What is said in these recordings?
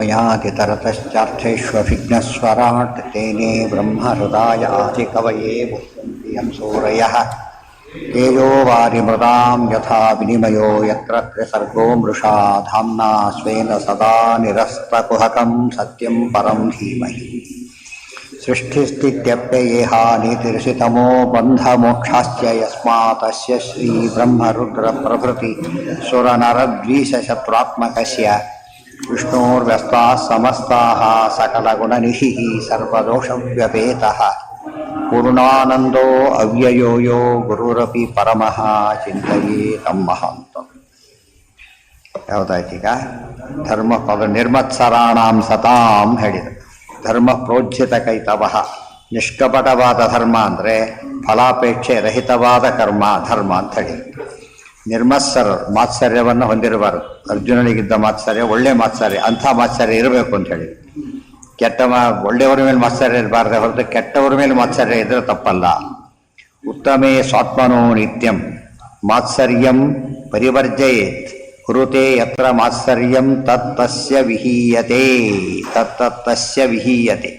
यातितरतश्चार्थेष्वभिघ्नस्वराट् तेने ब्रह्महृदाय आदिकवये मुह्यन्ति यं सूरयः तेजो वारिमृदां यथा विनिमयो यत्र त्रिसर्गो मृषा धाम्ना स्वेन सदा निरस्तकुहकं सत्यं परं धीमहि सृष्टिस्थित्यप्ययेहानितिर्षितमो बन्धमोक्षाश्च यस्मात् तस्य श्रीब्रह्मरुद्रप्रभृति सुरनरद्वीषशत्रुरात्मकस्य विष्णोर्व्यस्ताः समस्ताः सकलगुणनिधिः सर्वदोषव्यपेतः पूर्णानन्दो अव्ययो यो गुरुरपि परमः चिन्तयेतं महान्तम् ಯಾವುದಾಯ್ತೀಗ ಧರ್ಮ ಪದ ನಿರ್ಮತ್ಸರಾಣಾಂ ಸತಾಂ ಹೇಳಿದರು. ಧರ್ಮ ಪ್ರೋಜ್ಯತ ಕೈತವಃ, ನಿಷ್ಕಪಟವಾದ ಧರ್ಮ ಅಂದರೆ ಫಲಾಪೇಕ್ಷೆ ರಹಿತವಾದ ಕರ್ಮ ಧರ್ಮ ಅಂತ ಹೇಳಿ. ನಿರ್ಮತ್ಸರರು ಮಾತ್ಸರ್ಯವನ್ನು ಹೊಂದಿರಬಾರದು. ಅರ್ಜುನನಿಗಿದ್ದ ಮಾತ್ಸರ್ಯ ಒಳ್ಳೆ ಮಾತ್ಸರ್ಯ, ಅಂಥ ಮಾತ್ಸರ್ಯ ಇರಬೇಕು ಅಂತ ಹೇಳಿ. ಒಳ್ಳೆಯವರ ಮೇಲೆ ಮಾತ್ಸರ್ಯ ಇರಬಾರ್ದೆ ಹೊರತು ಕೆಟ್ಟವರ ಮೇಲೆ ಮಾತ್ಸರ್ಯ ಇದ್ರೆ ತಪ್ಪಲ್ಲ. ಉತ್ತಮೇ ಸ್ವಾತ್ಮನೋ ನಿತ್ಯಂ ಮಾತ್ಸರ್ಯಂ ಪರಿವರ್ಜಯೇತ್ ಕುರುತೆ ಯತ್ರ ಮಾತ್ಸರ್ಯಂ ತತ್ತಸ್ಯ ವಿಹೀಯತೆ ತತ್ತಸ್ಯ ವಿಹೀಯತೆ.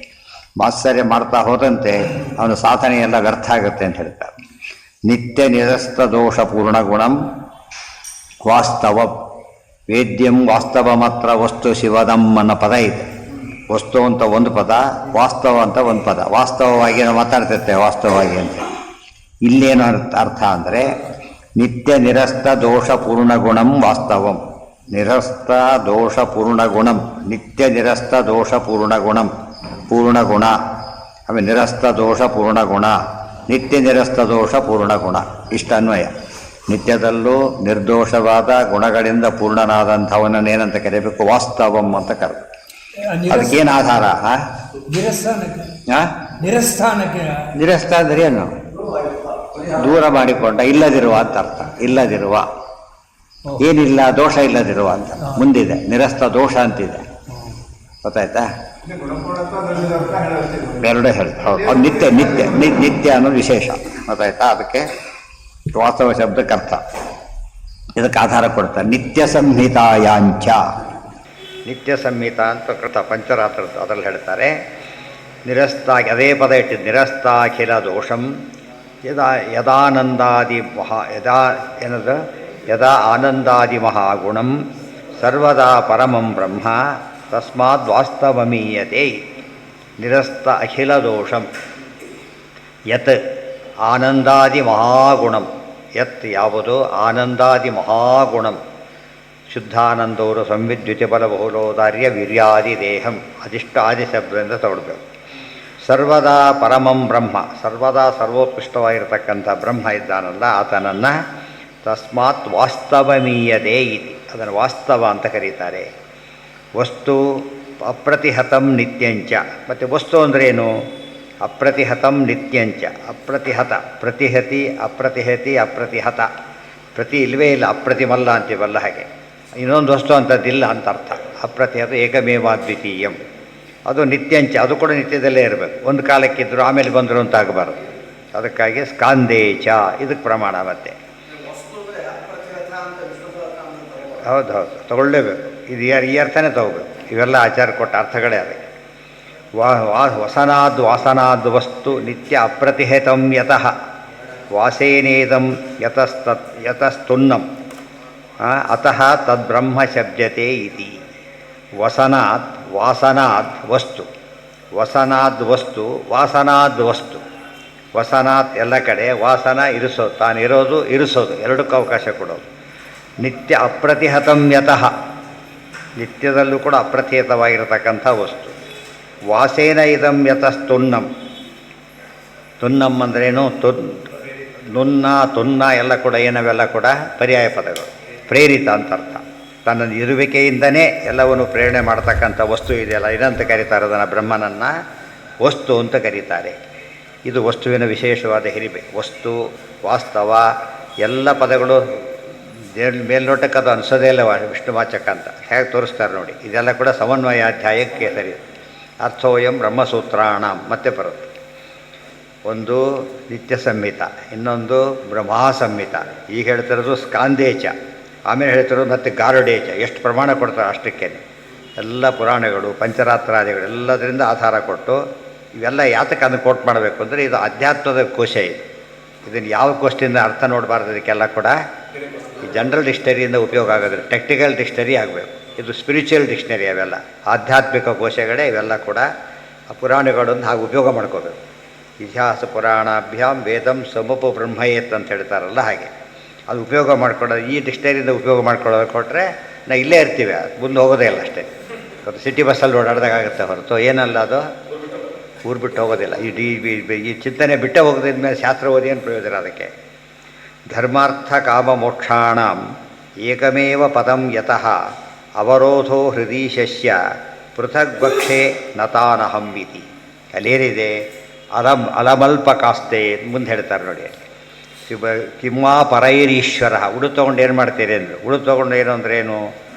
ಮಾತ್ಸರ್ಯ ಮಾಡ್ತಾ ಹೋದಂತೆ ಅವನ ಸಾಧನೆ ಎಲ್ಲ ವ್ಯರ್ಥ ಆಗುತ್ತೆ ಅಂತ ಹೇಳ್ತಾರೆ. ನಿತ್ಯ ನಿರಸ್ತ ದೋಷ ಪೂರ್ಣ ಗುಣಂ ವಾಸ್ತವ ವೇದ್ಯಂ ವಾಸ್ತವ ಮಾತ್ರ ವಸ್ತು ಶಿವದಂ ಅನ್ನೋ ಪದ ಇದೆ. ವಸ್ತು ಅಂತ ಒಂದು ಪದ, ವಾಸ್ತವ ಅಂತ ಒಂದು ಪದ. ವಾಸ್ತವವಾಗಿ ನಾವು ಮಾತಾಡ್ತಿರ್ತೇವೆ ವಾಸ್ತವವಾಗಿ ಅಂತ. ಇಲ್ಲೇನು ಅರ್ಥ ಅಂದರೆ ನಿತ್ಯ ನಿರಸ್ತ ದೋಷ ಪೂರ್ಣ ಗುಣಂ ವಾಸ್ತವಂ. ನಿರಸ್ತ ದೋಷ ಪೂರ್ಣ ಗುಣಂ, ನಿತ್ಯ ನಿರಸ್ತ ದೋಷ ಪೂರ್ಣ ಗುಣಂ, ಪೂರ್ಣ ಗುಣ. ಆಮೇಲೆ ನಿರಸ್ತ ದೋಷ ಪೂರ್ಣ ಗುಣ, ನಿತ್ಯ ನಿರಸ್ತ ದೋಷ ಪೂರ್ಣ ಗುಣ. ಇಷ್ಟ ಅನ್ವಯ. ನಿತ್ಯದಲ್ಲೂ ನಿರ್ದೋಷವಾದ ಗುಣಗಳಿಂದ ಪೂರ್ಣನಾದಂಥವನ್ನೇನಂತ ಕರೀಬೇಕು? ವಾಸ್ತವಂ ಅಂತ ಕರೆದು. ಅದಕ್ಕೇನು ಆಧಾರ? ನಿರಸ್ತ ಅಂದರೆ ಏನು? ದೂರ ಮಾಡಿಕೊಂಡ, ಇಲ್ಲದಿರುವ ಅಂತ ಅರ್ಥ. ಇಲ್ಲದಿರುವ, ಏನಿಲ್ಲ, ದೋಷ ಇಲ್ಲದಿರುವ ಅಂತ ಮುಂದಿದೆ. ನಿರಸ್ತ ದೋಷ ಅಂತಿದೆ, ಗೊತ್ತಾಯ್ತಾ? ಎರಡೇ ಹೇಳಿ. ಹೌದು, ನಿತ್ಯ ನಿತ್ಯ ನಿತ್ಯ ಅನ್ನೋದು ವಿಶೇಷ, ಗೊತ್ತಾಯ್ತಾ? ಅದಕ್ಕೆ ವಾಸ್ತವ ಶಬ್ದಕ್ಕೆ ಅರ್ಥ. ಇದಕ್ಕೆ ಆಧಾರ ಕೊಡ್ತಾರೆ. ನಿತ್ಯ ಸಂಹಿತಾಯಾಂಚ, ನಿತ್ಯ ಸಂಹಿತ ಅಂತ ಕೃತ ಪಂಚರಾತ್ರ ಅದರಲ್ಲಿ ಹೇಳ್ತಾರೆ. ನಿರಸ್ತಾಗಿ ಅದೇ ಪದ ಇಟ್ಟಿದ್ದು. ನಿರಸ್ತಾಖಿಲ ದೋಷಂ ಯದಾನಂದಾದಿ ಯದಾ ಆನಂದಾದಿ ಮಹಾಗುಣಂ ಸರ್ವದಾ ಪರಮಂ ಬ್ರಹ್ಮ ತಸ್ಮಾದ್ ವಾಸ್ತವಮೀಯತೆ. ನಿರಸ್ತ ಅಖಿಲ ದೋಷಂ ಯತ್ ಆನಂದಾದಿ ಮಹಾಗುಣಂ. ಯತ್ ಯಾವುದು? ಆನಂದಾದಿ ಮಹಾಗುಣಂ. ಶುದ್ಧಾನಂದವರು ಸಂವಿದ್ಯುತಿ ಬಲಬಹುಲೋದಾರ್ಯ ವೀರ್ಯಾದಿ ದೇಹಂ. ಅದಿಷ್ಟ ಆದಿ ಶಬ್ದದಿಂದ ತಗೊಳ್ಬೇಕು. ಸರ್ವದಾ ಪರಮಂ ಬ್ರಹ್ಮ, ಸರ್ವದಾ ಸರ್ವೋತ್ಕೃಷ್ಟವಾಗಿರತಕ್ಕಂಥ ಬ್ರಹ್ಮ ಇದ್ದಾನಲ್ಲ ಆತನನ್ನು ತಸ್ಮಾತ್ ವಾಸ್ತವಮೀಯತೆ ಇತಿ, ಅದನ್ನು ವಾಸ್ತವ ಅಂತ ಕರೀತಾರೆ. ವಸ್ತು ಅಪ್ರತಿಹತಂ ನಿತ್ಯಂಚ. ಮತ್ತು ವಸ್ತು ಅಂದ್ರೇನು? ಅಪ್ರತಿಹತಂ ನಿತ್ಯಂಚ. ಅಪ್ರತಿಹತ, ಪ್ರತಿಹತಿ, ಅಪ್ರತಿಹತಿ, ಅಪ್ರತಿಹತ. ಪ್ರತಿ ಇಲ್ಲವೇ ಇಲ್ಲ, ಅಪ್ರತಿಮಲ್ಲ ಅಂತೀವಲ್ಲ ಹಾಗೆ. ಇನ್ನೊಂದು ವಸ್ತು ಅಂಥದ್ದಿಲ್ಲ ಅಂತ ಅರ್ಥ. ಅಪ್ರತಿಹತ ಏಕಮೇವಾದ್ವಿತೀಯಂ. ಅದು ನಿತ್ಯಂಚ, ಅದು ಕೂಡ ನಿತ್ಯದಲ್ಲೇ ಇರಬೇಕು. ಒಂದು ಕಾಲಕ್ಕಿದ್ರು ಆಮೇಲೆ ಬಂದರು ಅಂತ ಆಗಬಾರ್ದು. ಅದಕ್ಕಾಗಿ ಸ್ಕಾಂದೇಚ ಇದಕ್ಕೆ ಪ್ರಮಾಣ. ಮತ್ತೆ ಹೌದು ಹೌದು, ತಗೊಳ್ಳೇಬೇಕು. ಇದು ಈ ಅರ್ಥನೇ ತಗೋಬೇಕು. ಇವೆಲ್ಲ ಆಚಾರ ಕೊಟ್ಟ ಅರ್ಥಗಳೇ ಅದಕ್ಕೆ. ವಸನಾದ್ ವಾಸನಾದ್ ವಸ್ತು ನಿತ್ಯ ಅಪ್ರತಿಹತಂ ಯತಃ ವಾಸೇನೇದಂ ಯತಸ್ತುನ್ನಂ ಅತಃ ತದ್ಬ್ರಹ್ಮ ಶಬ್ದತೆ ಇತಿ. ವಸನಾತ್ ವಾಸನಾದ್ ವಸ್ತು, ವಸನಾದ್ ವಸ್ತು, ವಾಸನಾದ್ ವಸ್ತು. ವಸನಾತ್ ಎಲ್ಲ ಕಡೆ, ವಾಸನ ಇರಿಸೋದು, ತಾನಿರೋದು ಇರಿಸೋದು, ಎರಡಕ್ಕೂ ಅವಕಾಶ ಕೊಡೋದು. ನಿತ್ಯ ಅಪ್ರತಿಹತಂ ಯತಃ, ನಿತ್ಯದಲ್ಲೂ ಕೂಡ ಅಪ್ರತಿಹತವಾಗಿರತಕ್ಕಂಥ ವಸ್ತು. ವಾಸೇನ ಇದಂ ಯತಸ್ತುನ್ನಂ. ತುನ್ನಂ ಅಂದ್ರೇನು? ನುನ್ನ ತುನ್ನ ಎಲ್ಲ ಕೂಡ ಏನವೆಲ್ಲ ಕೂಡ ಪರ್ಯಾಯ ಪದಗಳು. ಪ್ರೇರಿತ ಅಂತ ಅರ್ಥ. ತನ್ನ ಇರುವಿಕೆಯಿಂದನೇ ಎಲ್ಲವನ್ನು ಪ್ರೇರಣೆ ಮಾಡ್ತಕ್ಕಂಥ ವಸ್ತು ಇದೆಯಲ್ಲ, ಇದಂತ ಕರೀತಾರೆ. ಅದನ್ನು ಬ್ರಹ್ಮನನ್ನು ವಸ್ತು ಅಂತ ಕರೀತಾರೆ. ಇದು ವಸ್ತುವಿನ ವಿಶೇಷವಾದ ಹಿರಿಮೆ. ವಸ್ತು, ವಾಸ್ತವ ಎಲ್ಲ ಪದಗಳು ಮೇಲ್ನೋಟಕ್ಕೆ ಅದು ಅನಿಸೋದೇ ಇಲ್ಲ ವಿಷ್ಣುವಾಚಕ ಅಂತ ಹೇಗೆ ತೋರಿಸ್ತಾರೆ ನೋಡಿ. ಇದೆಲ್ಲ ಕೂಡ ಸಮನ್ವಯಾಧ್ಯಾಯಕ್ಕೆ ಸರಿ. ಅರ್ಥೋಯಂ ಬ್ರಹ್ಮಸೂತ್ರಾಣ ಮತ್ತೆ ಬರುತ್ತೆ. ಒಂದು ನಿತ್ಯ ಸಂಹಿತ, ಇನ್ನೊಂದು ಬ್ರಹ್ಮಸಂಹಿತ. ಈಗ ಹೇಳ್ತಿರೋದು ಸ್ಕಾಂದೇಚ, ಆಮೇಲೆ ಹೇಳ್ತಿರೋದು ಮತ್ತು ಗಾರುಡೇಚ. ಎಷ್ಟು ಪ್ರಮಾಣ ಕೊಡ್ತಾರೆ ಅಷ್ಟಕ್ಕೇ. ಎಲ್ಲ ಪುರಾಣಗಳು ಪಂಚರಾತ್ರಾದಿಗಳು ಎಲ್ಲದರಿಂದ ಆಧಾರ ಕೊಟ್ಟು ಇವೆಲ್ಲ ಯಾತಕ್ಕೆ ಅದನ್ನು ಕೋಟ್ ಮಾಡಬೇಕು ಅಂದರೆ ಇದು ಅಧ್ಯಾತ್ಮದ ಕೋಶ ಇದು. ಇದನ್ನು ಯಾವ ಕೋಶದಿಂದ ಅರ್ಥ ನೋಡಬಾರ್ದು. ಇದಕ್ಕೆಲ್ಲ ಕೂಡ ಈ ಜನರಲ್ ಡಿಕ್ಷನರಿಯಿಂದ ಉಪಯೋಗ ಆಗೋದ್ರೆ ಟೆಕ್ನಿಕಲ್ ಡಿಕ್ಷನರಿ ಆಗಬೇಕು. ಇದು ಸ್ಪಿರಿಚುವಲ್ ಡಿಕ್ಷನರಿ. ಅವೆಲ್ಲ ಆಧ್ಯಾತ್ಮಿಕ ಕೋಶಗಳೇ ಇವೆಲ್ಲ ಕೂಡ ಆ ಪುರಾಣಗಳನ್ನು ಹಾಗೆ ಉಪಯೋಗ ಮಾಡ್ಕೋಬೇಕು. ಇತಿಹಾಸ ಪುರಾಣಾಭ್ಯಾಂ ವೇದಂ ಸಮುಪ ಬ್ರಹ್ಮಯೇತ್ ಅಂತ ಹೇಳ್ತಾರಲ್ಲ, ಹಾಗೆ ಅದು ಉಪಯೋಗ ಮಾಡ್ಕೊಳ್ಳೋದು. ಈ ಡಿಕ್ಷನರಿಯಿಂದ ಉಪಯೋಗ ಮಾಡ್ಕೊಳ್ಳೋದು ಕೊಟ್ಟರೆ ನಾವು ಇಲ್ಲೇ ಇರ್ತೀವಿ, ಮುಂದೆ ಹೋಗೋದೇ ಇಲ್ಲ ಅಷ್ಟೇ. ಸಿಟಿ ಬಸ್ಸಲ್ಲಿ ಓಡಾಡ್ದಾಗುತ್ತೆ ಹೊರತು ಏನಲ್ಲ, ಅದು ಊರು ಬಿಟ್ಟು ಹೋಗೋದಿಲ್ಲ. ಈ ಚಿಂತನೆ ಬಿಟ್ಟೇ ಹೋಗೋದ್ರಿಂದ ಮೇಲೆ ಶಾಸ್ತ್ರ ಓದಿ ಏನು ಪ್ರಯೋಜನ ಅದಕ್ಕೆ. ಧರ್ಮಾರ್ಥ ಕಾಮ ಮೋಕ್ಷಾಣಂ ಏಕಮೇವ ಪದಂ ಯತಃ ಅವರೋಧೋ ಹೃದೀಶಸ್ಯ ಪೃಥಗ್ವಕ್ಷೇ ನತಾನಹಂ ಇತಿ. ಅಲ್ಲೇನಿದೆ ಅಲಮಲ್ಪ ಕಾಸ್ತೆ ಮುಂದೆ ಹೇಳ್ತಾರೆ ನೋಡಿ. ಕಿಮ್ಮಾ ಪರೈರೀಶ್ವರ. ಉಡು ತೊಗೊಂಡು ಏನು ಮಾಡ್ತೀರಿ ಅಂದರು. ಉಡು ತೊಗೊಂಡು ಏನು ಅಂದರೆ ಏನು?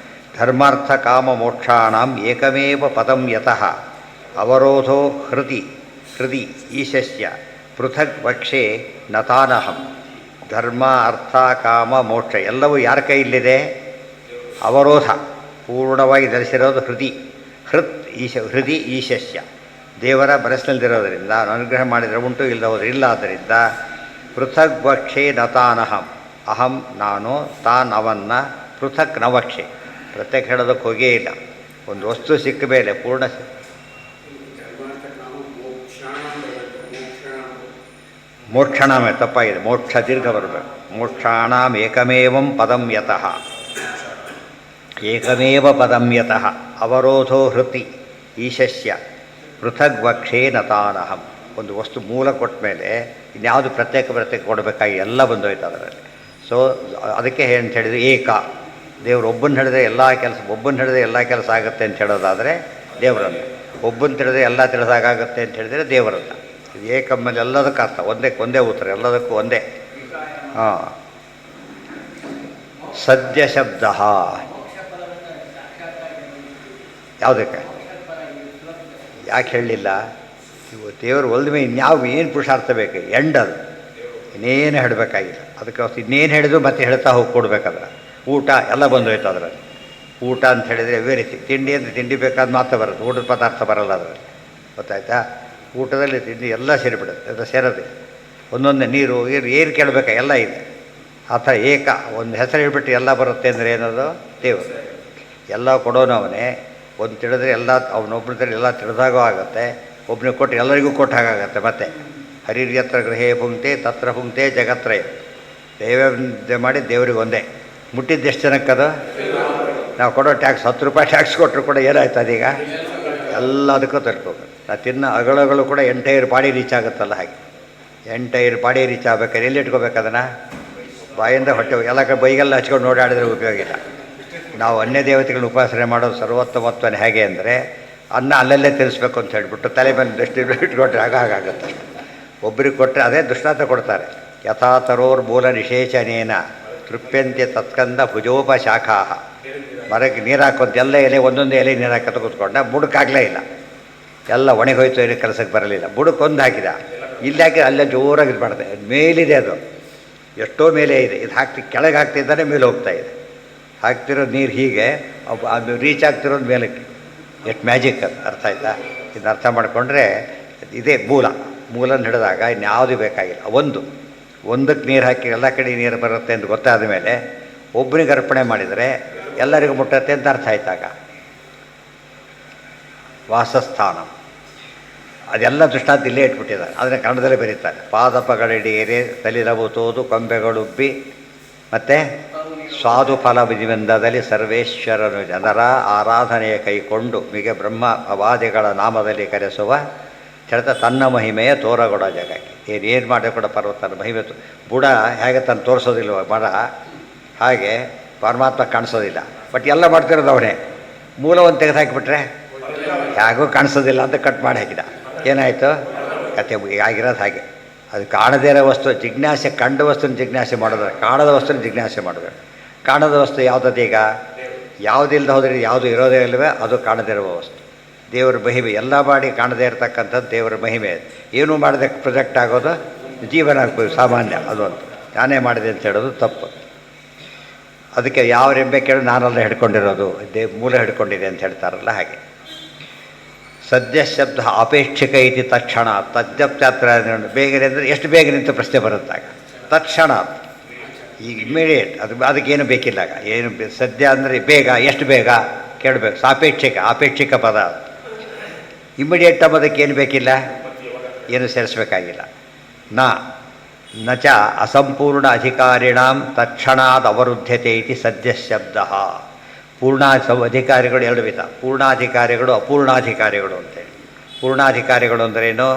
ಧರ್ಮಾರ್ಥ ಕಾಮ ಮೋಕ್ಷಾಣಂ ಏಕಮೇವ ಪದಂ ಯತಃ ಅವರೋಧೋ ಹೃದಿ ಈಶಸ್ಯ ಪೃಥಕ್ ವಕ್ಷೇ ನತಾನಹಂ. ಧರ್ಮ ಅರ್ಥ ಕಾಮ ಮೋಕ್ಷ ಎಲ್ಲವೂ ಯಾರ ಕೈಯಲ್ಲಿದೆ? ಅವರೋಧ ಪೂರ್ಣವಾಗಿ ಧರಿಸಿರೋದು ಹೃದಿ ಈಶಸ್ಯ ದೇವರ ಮನಸ್ಸಿನಲ್ಲಿರೋದರಿಂದ ಅನುಗ್ರಹ ಮಾಡಿದರೆ ಉಂಟು, ಇಲ್ಲದ ಹೋದರೆ ಇಲ್ಲ. ಆದ್ದರಿಂದ ಪೃಥಕ್ ವಕ್ಷೇ ನತಾನಹಂ. ಅಹಂ ನಾನು, ತಾನ್ ಅವನ್ನ, ಪೃಥಕ್ ನವಕ್ಷೆ ಪ್ರತ್ಯೇಕ ಹೇಳೋದಕ್ಕೆ ಹೋಗೇ ಇಲ್ಲ. ಒಂದು ವಸ್ತು ಸಿಕ್ಕ ಮೇಲೆ ಪೂರ್ಣ ಮೋಕ್ಷಣಾಮೇ ತಪ್ಪಾಗಿದೆ, ಮೋಕ್ಷ ದೀರ್ಘ ಬರಬೇಕು. ಮೋಕ್ಷಾಣಾಂ ಏಕಮೇವಂ ಪದಂ ಯತಃ, ಏಕಮೇವ ಪದಂ ಯತಃ ಅವರೋಧೋ ಹೃತಿ ಈಶಸ್ಯ ಪೃಥಗ್ವಕ್ಷೇ ನತಾನಹಂ. ಒಂದು ವಸ್ತು ಮೂಲ ಕೊಟ್ಟ ಮೇಲೆ ಇನ್ಯಾವುದು ಪ್ರತ್ಯೇಕ ಕೊಡಬೇಕಾಗಿ ಎಲ್ಲ ಬಂದೋಯ್ತು ಅದರಲ್ಲಿ. ಸೊ ಅದಕ್ಕೆ ಅಂತ ಹೇಳಿದರೆ ಏಕ ದೇವರು ಒಬ್ಬನ ಹಿಡಿದ್ರೆ ಎಲ್ಲ ಕೆಲಸ, ಒಬ್ಬನ ಹಿಡಿದ್ರೆ ಎಲ್ಲ ಕೆಲಸ ಆಗುತ್ತೆ ಅಂತ ಹೇಳೋದಾದರೆ ದೇವರನ್ನು, ಒಬ್ಬನ ತಿಳಿದ್ರೆ ಎಲ್ಲ ತಿಳಿದಾಗುತ್ತೆ ಅಂತ ಹೇಳಿದರೆ ದೇವರನ್ನು. ಏಕಮ್ಮಲ್ಲಿ ಎಲ್ಲದಕ್ಕೂ ಅರ್ಥ ಒಂದೇ ಉತ್ತರ, ಎಲ್ಲದಕ್ಕೂ ಒಂದೇ. ಹಾಂ, ಸದ್ಯ ಶಬ್ದ ಯಾವುದಕ್ಕೆ ಯಾಕೆ ಹೇಳಲಿಲ್ಲ? ಇವು ದೇವರು ಒಲ್ದ ಮೇಲೆ ಇನ್ಯಾವ ಏನು ಪುರುಷಾರ್ಥ ಬೇಕು? ಎಂಡದು ಇನ್ನೇನು ಹೇಳಬೇಕಾಗಿಲ್ಲ. ಅದಕ್ಕೆ ಇನ್ನೇನು ಹೇಳಿದ್ರು ಮತ್ತೆ ಹೇಳ್ತಾ ಹೋಗಿ ಕೊಡ್ಬೇಕಾದ್ರೆ ಊಟ ಎಲ್ಲ ಬಂದೋಯ್ತು ಅದರಲ್ಲಿ. ಊಟ ಅಂತ ಹೇಳಿದರೆ ಇವೇ ರೀತಿ ತಿಂಡಿ ಅಂದರೆ ತಿಂಡಿ ಬೇಕಾದ ಮಾತ್ರ ಬರುತ್ತೆ, ಊಟದ ಪದಾರ್ಥ ಬರಲ್ಲ ಅದರಲ್ಲಿ. ಗೊತ್ತಾಯ್ತಾ? ಊಟದಲ್ಲಿ ತಿಂಡಿ ಎಲ್ಲ ಸೇರಿಬಿಡುತ್ತೆ, ಅದು ಸೇರೋದಿಲ್ಲ. ಒಂದೊಂದೇ ನೀರು ಏನು ಕೇಳಬೇಕಾ ಎಲ್ಲ ಇದೆ. ಆ ಥರ ಏಕ ಒಂದು ಹೆಸರು ಹೇಳ್ಬಿಟ್ಟು ಎಲ್ಲ ಬರುತ್ತೆ ಅಂದರೆ ಏನದು? ದೇವರು ಎಲ್ಲ ಕೊಡೋನವನೇ. ಒಂದು ತಿಳಿದ್ರೆ ಎಲ್ಲ ಅವನೊಬ್ಬನ ತರ ಎಲ್ಲ ತಿಳಿದಾಗೂ ಆಗುತ್ತೆ, ಒಬ್ಬನಿಗೆ ಕೊಟ್ಟು ಎಲ್ಲರಿಗೂ ಕೊಟ್ಟು ಹಾಗಾಗತ್ತೆ. ಮತ್ತೆ ಹರಿರ್ಯತ್ರ ಗೃಹೇ ಪುಂಕ್ತೆ ತತ್ರ ಪುಂಕ್ತೆ ಜಗತ್ರಯ. ದೇವ ಮಾಡಿ ದೇವರಿಗೆ ಒಂದೇ. ಮುಟ್ಟಿದ್ದು ಎಷ್ಟು ಜನಕ್ಕದು? ನಾವು ಕೊಡೋ ಟ್ಯಾಕ್ಸ್ 10 ರೂಪಾಯಿ ಟ್ಯಾಕ್ಸ್ ಕೊಟ್ಟರು ಕೂಡ ಏನಾಯ್ತು ಅದೀಗ? ಎಲ್ಲದಕ್ಕೂ ತಡ್ಕೋಬೇಕು. ನಾವು ತಿನ್ನೋ ಅಗಳಗಳು ಕೂಡ ಎಂಟೈರ್ ಬಾಡಿ ರೀಚ್ ಆಗುತ್ತಲ್ಲ, ಹಾಗೆ ಎಂಟೈರ್ ಬಾಡಿ ರೀಚ್ ಆಗ್ಬೇಕಾದ್ರೆ ಎಲ್ಲಿ ಇಟ್ಕೋಬೇಕು ಅದನ್ನು? ಬಾಯಿಂದ ಹೊಟ್ಟೆ ಎಲ್ಲ ಕಡೆ ಬೈಗೆಲ್ಲ ಹಚ್ಕೊಂಡು ಓಡಾಡಿದ್ರೆ ಉಪಯೋಗ ಇಲ್ಲ. ನಾವು ಅನ್ಯ ದೇವತೆಗಳನ್ನ ಉಪಾಸನೆ ಮಾಡೋದು ಸರ್ವೋತ್ತಮತ್ವನೇ. ಹೇಗೆ ಅಂದರೆ ಅನ್ನ ಅಲ್ಲಲ್ಲೇ ತಿಳಿಸ್ಬೇಕು ಅಂತ ಹೇಳಿಬಿಟ್ಟು ತಲೆ ಮೇಲೆ ದೃಷ್ಟಿ ಇಟ್ಕೊಟ್ರೆ ಹಾಗಾಗುತ್ತೆ ಅಷ್ಟೆ. ಒಬ್ಬರಿಗೆ ಕೊಟ್ಟರೆ ಅದೇ ದೃಷ್ಟಾಂತ ಕೊಡ್ತಾರೆ. ಯಥಾ ತರೋರ್ ಮೂಲ ನಿಷೇಚನೇನ ತೃಪ್ಯಂತೆ ತತ್ಕಂದ ಭುಜೋಪಶಾಖಾ. ಮರಕ್ಕೆ ನೀರು ಹಾಕೋದು ಎಲ್ಲ ಎಲೆ ಒಂದೊಂದು ಎಲೆ ನೀರು ಹಾಕೋದು ಕೂತ್ಕೊಂಡ, ಬುಡಕ್ಕಾಗಲೇ ಇಲ್ಲ, ಎಲ್ಲ ಒಣಗೋಯ್ತು, ಏನು ಕೆಲಸಕ್ಕೆ ಬರಲಿಲ್ಲ. ಬುಡಕ್ಕೊಂದು ಹಾಕಿದ, ಇಲ್ಲಿ ಹಾಕಿ ಅಲ್ಲೇ ಜೋರಾಗಿ ಇದು ಮಾಡಿದೆ. ಮೇಲಿದೆ ಅದು, ಎಷ್ಟೋ ಮೇಲೆ ಇದೆ. ಇದು ಕೆಳಗೆ ಹಾಕ್ತಿದ್ದಾನೆ, ಮೇಲೆ ಹೋಗ್ತಾ ಇದೆ. ಹಾಕ್ತಿರೋದು ನೀರು ಹೀಗೆ, ಅದು ರೀಚ್ ಆಗ್ತಿರೋದು ಮೇಲಕ್ಕೆ. ಎಷ್ಟು ಮ್ಯಾಜಿಕ್ ಅದು, ಅರ್ಥ ಆಯ್ತಾ? ಇದನ್ನ ಅರ್ಥ ಮಾಡಿಕೊಂಡ್ರೆ ಇದೇ ಮೂಲನ ಹಿಡಿದಾಗ ಇನ್ಯಾವುದು ಬೇಕಾಗಿಲ್ಲ. ಒಂದಕ್ಕೆ ನೀರು ಹಾಕಿ ಎಲ್ಲ ಕಡೆ ನೀರು ಬರುತ್ತೆ ಅಂತ ಗೊತ್ತಾದ ಮೇಲೆ ಒಬ್ಬನಿಗೆ ಅರ್ಪಣೆ ಮಾಡಿದರೆ ಎಲ್ಲರಿಗೂ ಮುಟ್ಟತ್ತೆ ಅಂತ ಅರ್ಥ ಆಯ್ತಾಗ. ವಾಸಸ್ಥಾನ ಅದೆಲ್ಲ ದೃಷ್ಟಾಂತ ಇಲ್ಲೇ ಇಟ್ಬಿಟ್ಟಿದ್ದಾರೆ. ಅದನ್ನು ಕನ್ನಡದಲ್ಲೇ ಬರೀತಾರೆ. ಪಾದಪಗಳಿಡೀರೆ ತಲಿರಬುತೋದು ಕೊಂಬೆಗಳುಬ್ಬಿ ಮತ್ತು ಸ್ವಾದು ಫಲ ವಿಧಿವೆಂದದಲ್ಲಿ ಸರ್ವೇಶ್ವರನು ಜನರ ಆರಾಧನೆಯ ಕೈಕೊಂಡು ಮಿಗೆ ಬ್ರಹ್ಮ ಅವಾದಿಗಳ ನಾಮದಲ್ಲಿ ಕರೆಸುವ ಹೇಳ್ತಾ ತನ್ನ ಮಹಿಮೆಯ ತೋರಗೊಡ ಜಗಕ್ಕೆ. ಏನು ಮಾಡಿ ಕೂಡ ಪರ್ವತನ ಮಹಿಮೆ ಬುಡ ಹೇಗೆ ತಾನು ತೋರಿಸೋದಿಲ್ವ ಮರ, ಹಾಗೆ ಪರಮಾತ್ಮ ಕಾಣಿಸೋದಿಲ್ಲ. ಬಟ್ ಎಲ್ಲ ಮಾಡ್ತಿರೋದು ಅವನೇ. ಮೂಲವನ್ನು ತೆಗೆದು ಹಾಕಿಬಿಟ್ರೆ ಹೇಗೂ ಕಾಣಿಸೋದಿಲ್ಲ ಅಂತ ಕಟ್ ಮಾಡಿ ಹಾಕಿದ. ಏನಾಯಿತು ಕತೆ ಆಗಿರೋದು ಹಾಗೆ. ಅದು ಕಾಣದೇ ಇರೋ ವಸ್ತು ಜಿಜ್ಞಾಸೆ, ಕಂಡ ವಸ್ತುನ ಜಿಜ್ಞಾಸೆ ಮಾಡೋದ್ರೆ ಕಾಣದ ವಸ್ತುನ ಜಿಜ್ಞಾಸೆ ಮಾಡಬೇಕು. ಕಾಣದ ವಸ್ತು ಯಾವುದೀಗ? ಯಾವುದಿಲ್ಲದ ಹೋದರೆ ಯಾವುದು ಇರೋದೇ ಇಲ್ಲವೇ ಅದು ಕಾಣದಿರುವ ವಸ್ತು. ದೇವರ ಮಹಿಮೆ ಎಲ್ಲ ಮಾಡಿ ಕಾಣದೇ ಇರತಕ್ಕಂಥದ್ದು ದೇವರ ಮಹಿಮೆ. ಏನೂ ಮಾಡೋದಕ್ಕೆ ಪ್ರೊಜೆಕ್ಟ್ ಆಗೋದು ಜೀವನ ಆಗ್ಬೋದು ಸಾಮಾನ್ಯ. ಅದು ಅಂತ ನಾನೇ ಮಾಡಿದೆ ಅಂತ ಹೇಳೋದು ತಪ್ಪು. ಅದಕ್ಕೆ ಯಾವ ರೆಂಬೆ ಕೇಳಿ ನಾನೆಲ್ಲ ಹಿಡ್ಕೊಂಡಿರೋದು ಮೂಲ ಹಿಡ್ಕೊಂಡಿದೆ ಅಂತ ಹೇಳ್ತಾರಲ್ಲ ಹಾಗೆ. ಸದ್ಯ ಶಬ್ದ ಅಪೇಕ್ಷಿಕ ಇತಿ ತಕ್ಷಣ ತದ್ಯಪ್ಚಾತ್ರ ಬೇಗನೆ ಅಂದರೆ ಎಷ್ಟು ಬೇಗನೆ ಅಂತ ಪ್ರಶ್ನೆ ಬರುತ್ತಾಗ ತಕ್ಷಣ ಈಗ ಇಮ್ಮಿಡಿಯೇಟ್ ಅದಕ್ಕೇನು ಬೇಕಿಲ್ಲ. ಏನು ಸದ್ಯ ಅಂದರೆ ಬೇಗ, ಎಷ್ಟು ಬೇಗ ಕೇಳಬೇಕು. ಅಪೇಕ್ಷಿಕ ಪದ ಇಮ್ಮಿಡಿಯೇಟ್ ಅಂಬೋದಕ್ಕೇನು ಬೇಕಿಲ್ಲ, ಏನು ಸೇರಿಸ್ಬೇಕಾಗಿಲ್ಲ. ನಚ ಅಸಂಪೂರ್ಣ ಅಧಿಕಾರಿಣಾಂ ತಕ್ಷಣಾದ್ ಅವರುದ್ಧತೆ ಇತಿ ಸದ್ಯ ಶಬ್ದ. ಅಧಿಕಾರಿಗಳು ಎರಡು ವಿಧ, ಪೂರ್ಣಾಧಿಕಾರಿಗಳು ಅಪೂರ್ಣಾಧಿಕಾರಿಗಳು ಅಂತೇಳಿ. ಪೂರ್ಣಾಧಿಕಾರಿಗಳು ಅಂದ್ರೇನು,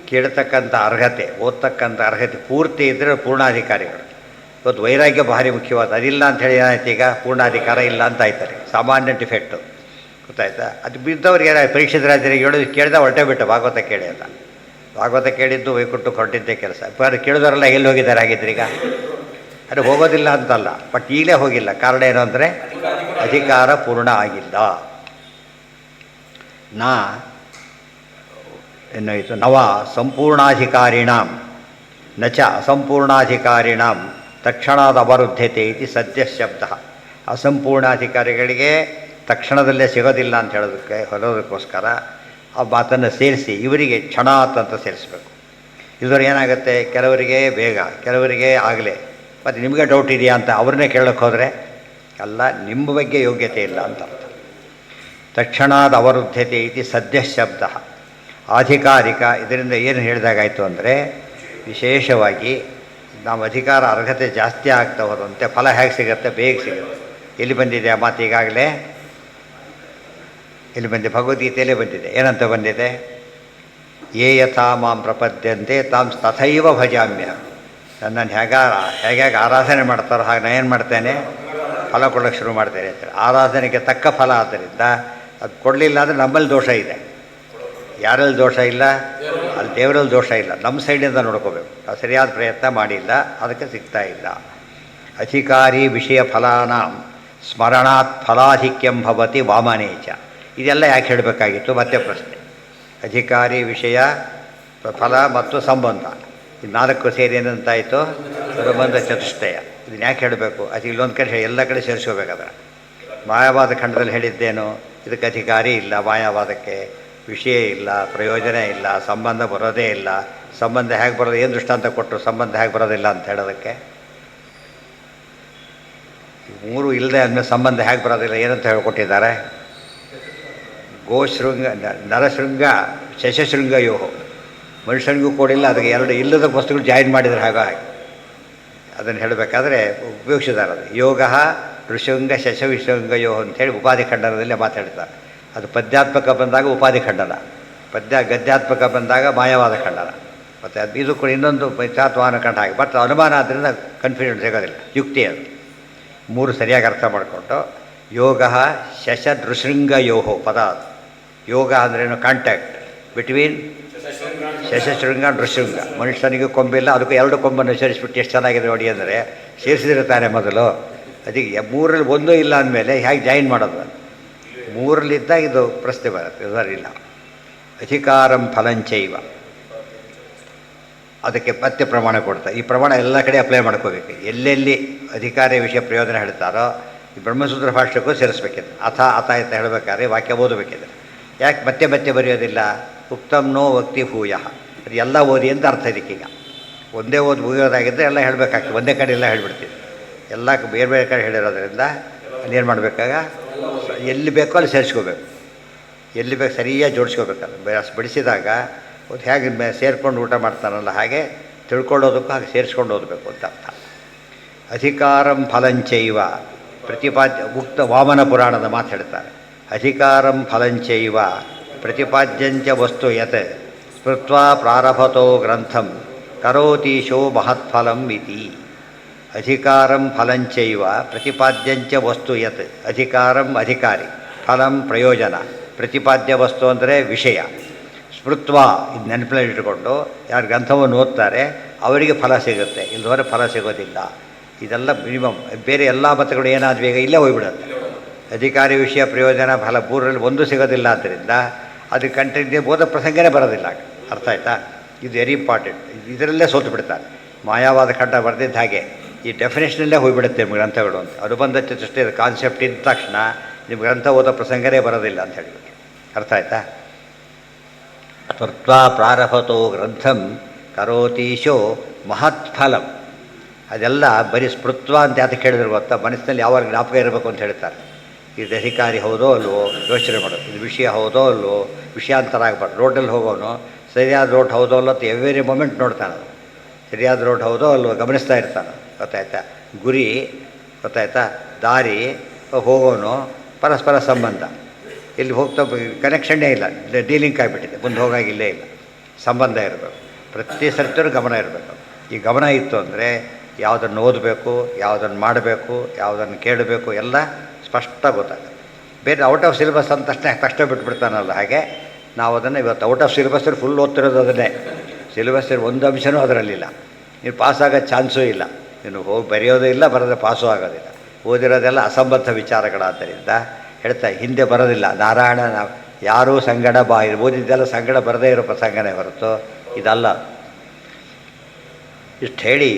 ಕೇಳ್ತಕ್ಕಂಥ ಅರ್ಹತೆ, ಓದ್ತಕ್ಕಂಥ ಅರ್ಹತೆ ಪೂರ್ತಿ ಇದ್ದರೆ ಪೂರ್ಣಾಧಿಕಾರಿಗಳು. ಇವತ್ತು ವೈರಾಗ್ಯ ಭಾರಿ ಮುಖ್ಯವಾದ, ಅದಿಲ್ಲ ಅಂಥೇಳಿ ಏನಾಯ್ತು, ಈಗ ಪೂರ್ಣಾಧಿಕಾರ ಇಲ್ಲ ಅಂತ ಆಯ್ತಾರೆ. ಸಾಮಾನ್ಯ ಡಿಫೆಕ್ಟು ಗೊತ್ತಾಯ್ತಾ. ಅದು ಬಿದ್ದವ್ರಿಗೆ ಏನಾಯ್ತು, ಪರೀಕ್ಷಿತ ರಾಜರಿಗೆ ಹೇಳೋದು ಕೇಳಿದ ಹೊರಟೇ ಬಿಟ್ಟು ಭಾಗವತ ಕೇಳಿ ಅಲ್ಲ. ಭಾಗವತ ಕೇಳಿದ್ದು ವೈಕುಂಠಕ್ಕೆ ಹೊರಟಿದ್ದೇ ಕೆಲಸ. ಕೇಳಿದವರೆಲ್ಲ ಎಲ್ಲಿ ಹೋಗಿದ್ದಾರೆ ಆಗಿದ್ರೆ ಈಗ? ಅದು ಹೋಗೋದಿಲ್ಲ ಅಂತಲ್ಲ, ಬಟ್ ಈಗಲೇ ಹೋಗಿಲ್ಲ. ಕಾರಣ ಏನು ಅಂದರೆ ಅಧಿಕಾರ ಪೂರ್ಣ ಆಗಿಲ್ಲ. ಏನಾಯಿತು, ನವ ಸಂಪೂರ್ಣಾಧಿಕಾರಿಣಾಂ ನಚ ಅಸಂಪೂರ್ಣಾಧಿಕಾರಿಣಾಂ ತಕ್ಷಣದ ಅವರುದ್ಧತೆ ಇತಿ ಸದ್ಯ ಶಬ್ದ. ಅಸಂಪೂರ್ಣಾಧಿಕಾರಿಗಳಿಗೆ ತಕ್ಷಣದಲ್ಲೇ ಸಿಗೋದಿಲ್ಲ ಅಂತ ಹೇಳೋದಕ್ಕೋಸ್ಕರ ಆ ಮಾತನ್ನು ಸೇರಿಸಿ ಇವರಿಗೆ ಕ್ಷಣಾತ್ ಅಂತ ಸೇರಿಸ್ಬೇಕು. ಇಲ್ಲದ್ರೆ ಏನಾಗುತ್ತೆ, ಕೆಲವರಿಗೆ ಬೇಗ, ಕೆಲವರಿಗೆ ಆಗಲೇ. ಮತ್ತು ನಿಮಗೆ ಡೌಟ್ ಇದೆಯಾ ಅಂತ ಅವ್ರನ್ನೇ ಕೇಳೋಕ್ಕೆ ಹೋದರೆ ಅಲ್ಲ, ನಿಮ್ಮ ಬಗ್ಗೆ ಯೋಗ್ಯತೆ ಇಲ್ಲ ಅಂತ ಅರ್ಥ. ತಕ್ಷಣಾದ ಅವರುದ್ಧತೆ ಇತಿ ಸದ್ಯ ಶಬ್ದ. ಆಧಿಕಾರಿಕ ಇದರಿಂದ ಏನು ಹೇಳಿದಾಗಾಯಿತು ಅಂದರೆ, ವಿಶೇಷವಾಗಿ ನಾವು ಅಧಿಕಾರ ಅರ್ಹತೆ ಜಾಸ್ತಿ ಆಗ್ತಾ ಹೋದಂತೆ ಫಲ ಹೇಗೆ ಸಿಗುತ್ತೆ, ಬೇಗ ಸಿಗುತ್ತೆ. ಎಲ್ಲಿ ಬಂದಿದೆ ಆ ಮಾತು ಈಗಾಗಲೇ? ಎಲ್ಲಿ ಬಂದಿದೆ? ಭಗವದ್ಗೀತೆಯಲ್ಲೇ ಬಂದಿದೆ. ಏನಂತ ಬಂದಿದೆ? ಯೇ ಯಥಾ ಮಾಂ ಪ್ರಪದ್ಯಂತೆ ತಾಂ ತಥೈವ ಭಜಾಮ್ಯ. ನನ್ನನ್ನು ಹೇಗೆ ಆರಾಧನೆ ಮಾಡ್ತಾರೋ ಹಾಗೆ ನಾನು ಏನು ಮಾಡ್ತೇನೆ, ಫಲ ಕೊಡೋಕ್ಕೆ ಶುರು ಮಾಡ್ತೇನೆ ಅಂತೇಳಿ. ಆರಾಧನೆಗೆ ತಕ್ಕ ಫಲ. ಆದ್ದರಿಂದ ಅದು ಕೊಡಲಿಲ್ಲ ಅಂದರೆ ನಮ್ಮಲ್ಲಿ ದೋಷ ಇದೆ. ಯಾರಲ್ಲಿ ದೋಷ ಇಲ್ಲ? ಅಲ್ಲಿ ದೇವರಲ್ಲಿ ದೋಷ ಇಲ್ಲ. ನಮ್ಮ ಸೈಡಿಂದ ನೋಡ್ಕೋಬೇಕು. ನಾವು ಸರಿಯಾದ ಪ್ರಯತ್ನ ಮಾಡಿಲ್ಲ, ಅದಕ್ಕೆ ಸಿಗ್ತಾ ಇಲ್ಲ. ಅಧಿಕಾರಿ ವಿಷಯ ಫಲಾನಾಂ ಸ್ಮರಣಾತ್ ಫಲಾಧಿಕ್ಯಂ ಭವತಿ ವಾಮನೇಚ. ಇದೆಲ್ಲ ಯಾಕೆ ಹೇಳಬೇಕಾಗಿತ್ತು? ಮತ್ತೆ ಪ್ರಶ್ನೆ. ಅಧಿಕಾರಿ ವಿಷಯ ಫಲ ಮತ್ತು ಸಂಬಂಧ, ಇದು ನಾಲ್ಕು ಸೇರಿ ಏನಂತಾಯಿತು? ಸಂಬಂಧ ಚತುಷ್ಟಯ. ಇದನ್ನು ಯಾಕೆ ಹೇಳಬೇಕು? ಅದು ಇಲ್ಲೊಂದು ಕಡೆ ಎಲ್ಲ ಕಡೆ ಸೇರಿಸ್ಕೋಬೇಕಾದ್ರೆ. ಮಾಯಾವಾದ ಖಂಡದಲ್ಲಿ ಹೇಳಿದ್ದೇನು? ಇದಕ್ಕೆ ಅಧಿಕಾರಿ ಇಲ್ಲ, ಮಾಯಾವಾದಕ್ಕೆ ವಿಷಯ ಇಲ್ಲ, ಪ್ರಯೋಜನ ಇಲ್ಲ, ಸಂಬಂಧ ಬರೋದೇ ಇಲ್ಲ. ಸಂಬಂಧ ಹೇಗೆ ಬರೋದು? ಏನು ದೃಷ್ಟಾಂತ ಕೊಟ್ಟರು ಸಂಬಂಧ ಹೇಗೆ ಬರೋದಿಲ್ಲ ಅಂತ ಹೇಳೋದಕ್ಕೆ? ಮೂರು ಇಲ್ಲದೆ ಆದಮೇಲೆ ಸಂಬಂಧ ಹೇಗೆ ಬರೋದಿಲ್ಲ ಏನಂತ ಹೇಳ್ಕೊಟ್ಟಿದ್ದಾರೆ? ಗೋಶೃಂಗ ನರಶೃಂಗ ಶಶಶೃಂಗ ಯೋಹ. ಮನುಷ್ಯನಿಗೂ ಕೊಡಿಲ್ಲ, ಅದಕ್ಕೆ ಎರಡು ಇಲ್ಲದ ವಸ್ತುಗಳು ಜಾಯಿನ್ ಮಾಡಿದರೆ ಹಾಗಾಗಿ ಅದನ್ನು ಹೇಳಬೇಕಾದ್ರೆ ಉಪಯೋಗಿಸಿದ್ದಾರೆ. ಅದು ಯೋಗ ಋಷೃಂಗ ಶಶವಿಶೃಂಗ ಯೋಹ ಅಂಥೇಳಿ ಉಪಾಧಿ ಖಂಡನದಲ್ಲಿ ಮಾತಾಡ್ತಾರೆ. ಅದು ಪದ್ಯಾತ್ಮಕ ಬಂದಾಗ ಉಪಾಧಿ ಖಂಡನ, ಗದ್ಯಾತ್ಮಕ ಬಂದಾಗ ಮಾಯವಾದ ಖಂಡನ. ಮತ್ತು ಅದು ಇದು ಕೂಡ ಇನ್ನೊಂದು ಪೈಚಾತ್ವಾನ ಖಂಡ ಹಾಗೆ. ಬಟ್ ಅನುಮಾನ ಆದ್ದರಿಂದ ಕನ್ಫ್ಯೂಷನ್ ಸಿಗೋದಿಲ್ಲ. ಯುಕ್ತಿ ಅದು. ಮೂರು ಸರಿಯಾಗಿ ಅರ್ಥ ಮಾಡಿಕೊಂಡು ಯೋಗ ಶಶ ನೃಶೃಂಗ ಯೋಹೋ ಪದ. ಅದು ಯೋಗ ಅಂದ್ರೇನು? ಕಾಂಟ್ಯಾಕ್ಟ್ ಬಿಟ್ವೀನ್ ಶಶಶೃಂಗ ನೃಶೃಂಗ. ಮನುಷ್ಯನಿಗೆ ಕೊಂಬಿಲ್ಲ, ಅದಕ್ಕೂ ಎರಡು ಕೊಂಬನ್ನು ಸೇರಿಸ್ಬಿಟ್ಟು ಎಷ್ಟು ಚೆನ್ನಾಗಿದೆ ನೋಡಿ ಅಂದರೆ ಸೇರಿಸಿದಿರ್ತಾನೆ ಮೊದಲು. ಅದಕ್ಕೆ ಮೂರಲ್ಲಿ ಒಂದೂ ಇಲ್ಲ ಅಂದಮೇಲೆ ಹೇಗೆ ಜಾಯಿನ್ ಮಾಡೋದು? ಮೂರಲ್ಲಿದ್ದಾಗ ಇದು ಪ್ರಶ್ನೆ ಬರುತ್ತೆ, ಇದರಿಲ್ಲ. ಅಧಿಕಾರಂ ಫಲಂಚೈವ. ಅದಕ್ಕೆ ಮತ್ತೆ ಪ್ರಮಾಣ ಕೊಡ್ತಾರೆ. ಈ ಪ್ರಮಾಣ ಎಲ್ಲ ಕಡೆ ಅಪ್ಲೈ ಮಾಡ್ಕೋಬೇಕು. ಎಲ್ಲೆಲ್ಲಿ ಅಧಿಕಾರಿ ವಿಷಯ ಪ್ರಯೋಜನ ಹೇಳ್ತಾರೋ ಈ ಬ್ರಹ್ಮಸೂತ್ರ ಭಾಷ್ಯಕ್ಕೂ ಸೇರಿಸ್ಬೇಕಿದೆ. ಅಥ ಅಂತ ಹೇಳಬೇಕಾದ್ರೆ ವಾಕ್ಯ ಓದಬೇಕಿದೆ. ಯಾಕೆ ಮತ್ತೆ ಮತ್ತೆ ಬರೆಯೋದಿಲ್ಲ? ಉಕ್ತಂ ನೋ ವಕ್ತಿ ಭೂಯ. ಅದು ಎಲ್ಲ ಓದಿ ಅಂತ ಅರ್ಥ ಇದಕ್ಕೀಗ. ಒಂದೇ ಓದಿ ಮುಗಿಯೋದಾಗಿದ್ದರೆ ಎಲ್ಲ ಹೇಳಬೇಕಾಗ್ತದೆ. ಒಂದೇ ಕಡೆ ಎಲ್ಲ ಹೇಳಿಬಿಡ್ತೀವಿ. ಎಲ್ಲ ಬೇರೆ ಬೇರೆ ಕಡೆ ಹೇಳಿರೋದ್ರಿಂದ ಅಲ್ಲೇನು ಮಾಡಬೇಕಾಗ ಎಲ್ಲಿ ಬೇಕೋ ಅಲ್ಲಿ ಸೇರಿಸ್ಕೋಬೇಕು. ಎಲ್ಲಿ ಬೇಕು ಸರಿಯಾಗಿ ಜೋಡಿಸ್ಕೋಬೇಕಲ್ಲ. ಬಡಿಸಿದಾಗ ಒಂದು ಹೇಗೆ ಸೇರ್ಕೊಂಡು ಊಟ ಮಾಡ್ತಾನಲ್ಲ ಹಾಗೆ ತಿಳ್ಕೊಳ್ಳೋದಕ್ಕೂ ಹಾಗೆ ಸೇರಿಸ್ಕೊಂಡು ಓದಬೇಕು ಅಂತ ಅರ್ಥ. ಅಧಿಕಾರಂ ಫಲಂಚೈವ ಪ್ರತಿಪಾದ್ಯ ಉಕ್ತ ವಾಮನ ಪುರಾಣದ ಮಾತು ಹೇಳ್ತಾರೆ. ಅಧಿಕಾರಂ ಫಲಂಚೈವ ಪ್ರತಿಪಾದ್ಯಂಚ ವಸ್ತು ಯತ್ ಸ್ಮೃತ್ವಾ ಪ್ರಾರಭತೋ ಗ್ರಂಥಂ ಕರೋತೀಶೋ ಮಹತ್ಫಲಂ ಇತಿ. ಅಧಿಕಾರಂ ಫಲಂಚೈವ ಪ್ರತಿಪಾದ್ಯಂಚ ವಸ್ತು ಯತ್. ಅಧಿಕಾರಂ ಅಧಿಕಾರಿ, ಫಲಂ ಪ್ರಯೋಜನ, ಪ್ರತಿಪಾದ್ಯ ವಸ್ತು ಅಂದರೆ ವಿಷಯ. ಸ್ಮೃತ್ವ ಇದು ನೆನಪಿನಲ್ಲಿ ಇಟ್ಟುಕೊಂಡು ಯಾರು ಗ್ರಂಥವನ್ನು ಓದ್ತಾರೆ ಅವರಿಗೆ ಫಲ ಸಿಗುತ್ತೆ, ಇಲ್ಲದವರೆ ಫಲ ಸಿಗೋದಿಲ್ಲ. ಇದೆಲ್ಲ ಮಿನಿಮಮ್. ಬೇರೆ ಎಲ್ಲ ಮತಗಳು ಏನಾದರೂ ಬೇಗ ಇಲ್ಲೇ ಹೋಗ್ಬಿಡುತ್ತೆ. ಅಧಿಕಾರಿ ವಿಷಯ ಪ್ರಯೋಜನ ಫಲ ಮೂರರಲ್ಲಿ ಒಂದು ಸಿಗೋದಿಲ್ಲ. ಆದ್ದರಿಂದ ಅದು ಕಂಟಿನ್ಯೂ ಓದೋ ಪ್ರಸಂಗನೇ ಬರೋದಿಲ್ಲ. ಅರ್ಥ ಆಯ್ತಾ? ಇದು ವೆರಿ ಇಂಪಾರ್ಟೆಂಟ್. ಇದರಲ್ಲೇ ಸೋತು ಬಿಡ್ತಾರೆ. ಮಾಯಾವಾದ ಖಂಡ ಬರೆದಿದ್ದ ಹಾಗೆ ಈ ಡೆಫಿನೇಷನಲ್ಲೇ ಹೋಗಿಬಿಡುತ್ತೆ ನಿಮ್ಮ ಗ್ರಂಥಗಳು ಅಂತ. ಅನುಬಂಧ ಚತುಷ್ಟಯ ಕಾನ್ಸೆಪ್ಟ್ ಇದ್ದ ತಕ್ಷಣ ನಿಮ್ಮ ಗ್ರಂಥ ಓದೋ ಪ್ರಸಂಗನೇ ಬರೋದಿಲ್ಲ ಅಂತ ಹೇಳಿಬಿಟ್ಟು. ಅರ್ಥ ಆಯ್ತಾ? ತ್ವರ್ತ್ವಾ ಪ್ರಾರಭತೋ ಗ್ರಂಥಂ ಕರೋತೀಶೋ ಮಹತ್ಫಲಂ. ಅದೆಲ್ಲ ಬರೀ ಸ್ಮೃತ್ವ ಅಂತ ಯಾತಕ್ಕೆ ಹೇಳಿದ್ರು ಗೊತ್ತಾ? ಮನಸ್ಸಿನಲ್ಲಿ ಯಾವಾಗ ಜ್ಞಾಪಕ ಇರಬೇಕು ಅಂತ ಹೇಳ್ತಾರೆ. ಇದು ಅಧಿಕಾರಿ ಹೌದೋ ಅಲ್ವೋ ಯೋಚನೆ ಮಾಡೋದು, ಇದು ವಿಷಯ ಹೌದೋ ಅಲ್ವೋ, ವಿಷಯಾಂತರ ಆಗಬಾರ್ದು. ರೋಡಲ್ಲಿ ಹೋಗೋನು ಸರಿಯಾದ ರೋಡ್ ಹೌದೋ ಅಲ್ಲೋ ಅಂತ ಎವ್ರಿ ಮೊಮೆಂಟ್ ನೋಡ್ತಾನೆ. ಸರಿಯಾದ ರೋಡ್ ಹೌದೋ ಅಲ್ವೋ ಗಮನಿಸ್ತಾ ಇರ್ತಾನೆ. ಗೊತ್ತಾಯ್ತಾ? ಗುರಿ ಗೊತ್ತಾಯ್ತಾ? ದಾರಿ, ಹೋಗೋನು, ಪರಸ್ಪರ ಸಂಬಂಧ. ಇಲ್ಲಿ ಹೋಗ್ತಾ ಕನೆಕ್ಷನ್ನೇ ಇಲ್ಲ, ಡೀಲಿಂಕ್ ಆಗಿಬಿಟ್ಟಿದೆ, ಮುಂದೆ ಹೋಗಾಗಿಲ್ಲೇ ಇಲ್ಲ. ಸಂಬಂಧ ಇರಬೇಕು, ಪ್ರತಿ ಸರ್ತಿಯೂ ಗಮನ ಇರಬೇಕು. ಈ ಗಮನ ಇತ್ತು ಅಂದರೆ ಯಾವುದನ್ನು ಓದಬೇಕು, ಯಾವುದನ್ನು ಮಾಡಬೇಕು, ಯಾವುದನ್ನು ಕೇಳಬೇಕು ಎಲ್ಲ ಸ್ಪಷ್ಟ ಗೊತ್ತಾಗುತ್ತೆ. ಬೇರೆ ಔಟ್ ಆಫ್ ಸಿಲೆಬಸ್ ಅಂತ ತಕ್ಷಣ ಬಿಟ್ಬಿಡ್ತಾನಲ್ಲ, ಹಾಗೆ ನಾವು ಅದನ್ನು ಇವತ್ತು ಔಟ್ ಆಫ್ ಸಿಲೆಬಸ್ಸಲ್ಲಿ ಫುಲ್ ಓದ್ತಿರೋದು ಅದನ್ನೇ. ಸಿಲೆಬಸ್ಸಲ್ಲಿ ಒಂದು ಅಂಶನೂ ಅದರಲ್ಲಿಲ್ಲ. ನೀವು ಪಾಸಾಗೋ ಚಾನ್ಸೂ ಇಲ್ಲ. ನೀನು ಹೋಗಿ ಬರೆಯೋದು ಇಲ್ಲ, ಬರೋದೇ ಪಾಸು ಆಗೋದಿಲ್ಲ. ಓದಿರೋದೆಲ್ಲ ಅಸಂಬದ್ಧ ವಿಚಾರಗಳಾದ್ದರಿಂದ ಹೇಳ್ತಾ ಹಿಂದೆ ಬರೋದಿಲ್ಲ. ನಾರಾಯಣ ನಾವು ಯಾರೂ ಸಂಗಡ ಓದಿದ್ದೆಲ್ಲ ಸಂಗಡ ಬರದೇ ಇರೋ ಪ್ರಸಂಗನೇ ಹೊರತು ಇದಲ್ಲ. ಇಷ್ಟು ಹೇಳಿ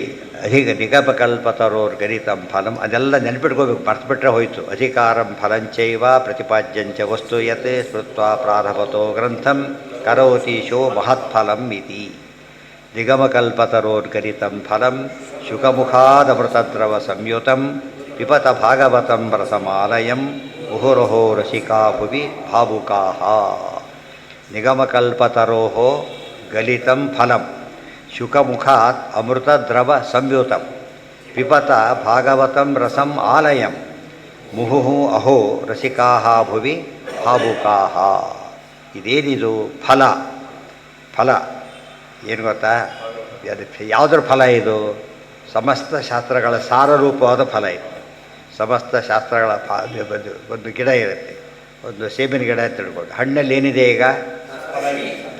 ಹೀಗೆ ನಿಗಮಕಲ್ಪತರೋರ್ ಗರಿತಂ ಫಲಂ ಅದೆಲ್ಲ ನೆನ್ಪಿಟ್ಕೋಬೇಕು. ಮರ್ತುಬಿಟ್ರೆ ಹೋಯಿತು. ಅಧಿಕಾರಂ ಫಲಂಚೈವ ಪ್ರತಿಪಾದ್ಯಂಚ ವಸ್ತು ಯತ್ ಸ್ಮೃತ್ವಾ ಪ್ರಾರಭತೋ ಗ್ರಂಥಂ ಕರೋತೀಶೋ ಮಹತ್ಫಲಂ ಇತಿ. ನಿಗಮಕಲ್ಪತರೋರ್ ಗರಿತಂ ಫಲಂ ಶುಕಮುಖಾದಮೃತದ್ರವ ಸಂಯುತಂ ಪಿಬತ ಭಾಗವತಂ ರಸಮಾಲಯಂ ಮುಹುರಹೋ ರಸಿಕಾ ಭುವಿ ಭಾವುಕಾಃ. ನಿಗಮಕಲ್ಪತರೋಃ ಗಲಿತಂ ಫಲಂ ಶುಕಮುಖಾತ್ ಅಮೃತದ್ರವ ಸಂಯುತಂ ಪಿಬತ ಭಾಗವತಂ ರಸಂ ಆಲಯಂ ಮುಹುಹು ಅಹೋ ರಸಿಕಾಃ ಭುವಿ ಭಾವುಕಾಃ. ಇದೇನಿದು? ಫಲ. ಫಲ ಏನು ಗೊತ್ತಾ? ಯಾವುದ್ರ ಫಲ ಇದು? ಸಮಸ್ತ ಶಾಸ್ತ್ರಗಳ ಸಾರರೂಪವಾದ ಫಲ ಇದು. ಸಮಸ್ತ ಶಾಸ್ತ್ರಗಳ ಒಂದು ಗಿಡ ಇರುತ್ತೆ, ಒಂದು ಸೇಬಿನ ಗಿಡ ಅಂತ ತಿಳ್ಕೊಂಡು. ಹಣ್ಣಲ್ಲಿ ಏನಿದೆ ಈಗ?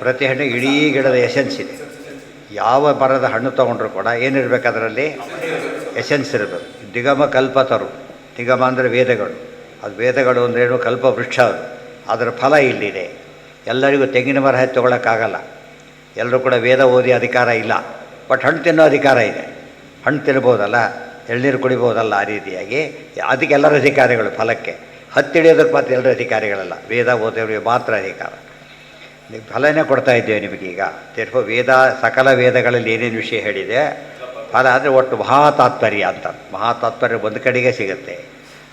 ಪ್ರತಿ ಹಣ್ಣಿಗೆ ಇಡೀ ಗಿಡದ ಎಸೆನ್ಸ್ ಇದೆ. ಯಾವ ಮರದ ಹಣ್ಣು ತೊಗೊಂಡ್ರು ಕೂಡ ಏನಿರಬೇಕು ಅದರಲ್ಲಿ? ಎಸೆನ್ಸ್ ಇರಬೇಕು. ನಿಗಮ ಕಲ್ಪತರು, ನಿಗಮ ಅಂದರೆ ವೇದಗಳು. ಅದು ವೇದಗಳು ಅಂದ್ರೇನು? ಕಲ್ಪ ವೃಕ್ಷ ಅದು. ಅದರ ಫಲ ಇಲ್ಲಿದೆ. ಎಲ್ಲರಿಗೂ ತೆಂಗಿನ ಮರ ಹತ್ತಿ ತೊಗೊಳಕ್ಕಾಗಲ್ಲ. ಎಲ್ಲರೂ ಕೂಡ ವೇದ ಓದಿ ಅಧಿಕಾರ ಇಲ್ಲ. ಬಟ್ ಹಣ್ಣು ತಿನ್ನೋ ಅಧಿಕಾರ ಇದೆ. ಹಣ್ಣು ತಿನ್ಬೋದಲ್ಲ, ಎಳ್ನೀರು ಕುಡಿಬೋದಲ್ಲ. ಆ ರೀತಿಯಾಗಿ ಅದಕ್ಕೆ ಎಲ್ಲರ ಅಧಿಕಾರಿಗಳು ಫಲಕ್ಕೆ. ಹತ್ತಿ ಹಿಡಿಯೋದಕ್ಕೆ ಮಾತ್ರ ಎಲ್ಲರ ಅಧಿಕಾರಿಗಳಲ್ಲ, ವೇದ ಓದೋರಿಗೆ ಮಾತ್ರ ಅಧಿಕಾರ. ನೀವು ಫಲನೇ ಕೊಡ್ತಾ ಇದ್ದೇವೆ ನಿಮಗೀಗ. ತಿರ್ಗೋ ವೇದ ಸಕಲ ವೇದಗಳಲ್ಲಿ ಏನೇನು ವಿಷಯ ಹೇಳಿದೆ ಫಲ ಅಂದರೆ ಒಟ್ಟು ಮಹಾತಾತ್ಪರ್ಯ ಅಂತ. ಮಹಾತಾತ್ಪರ್ಯ ಒಂದು ಕಡೆಗೆ ಸಿಗುತ್ತೆ.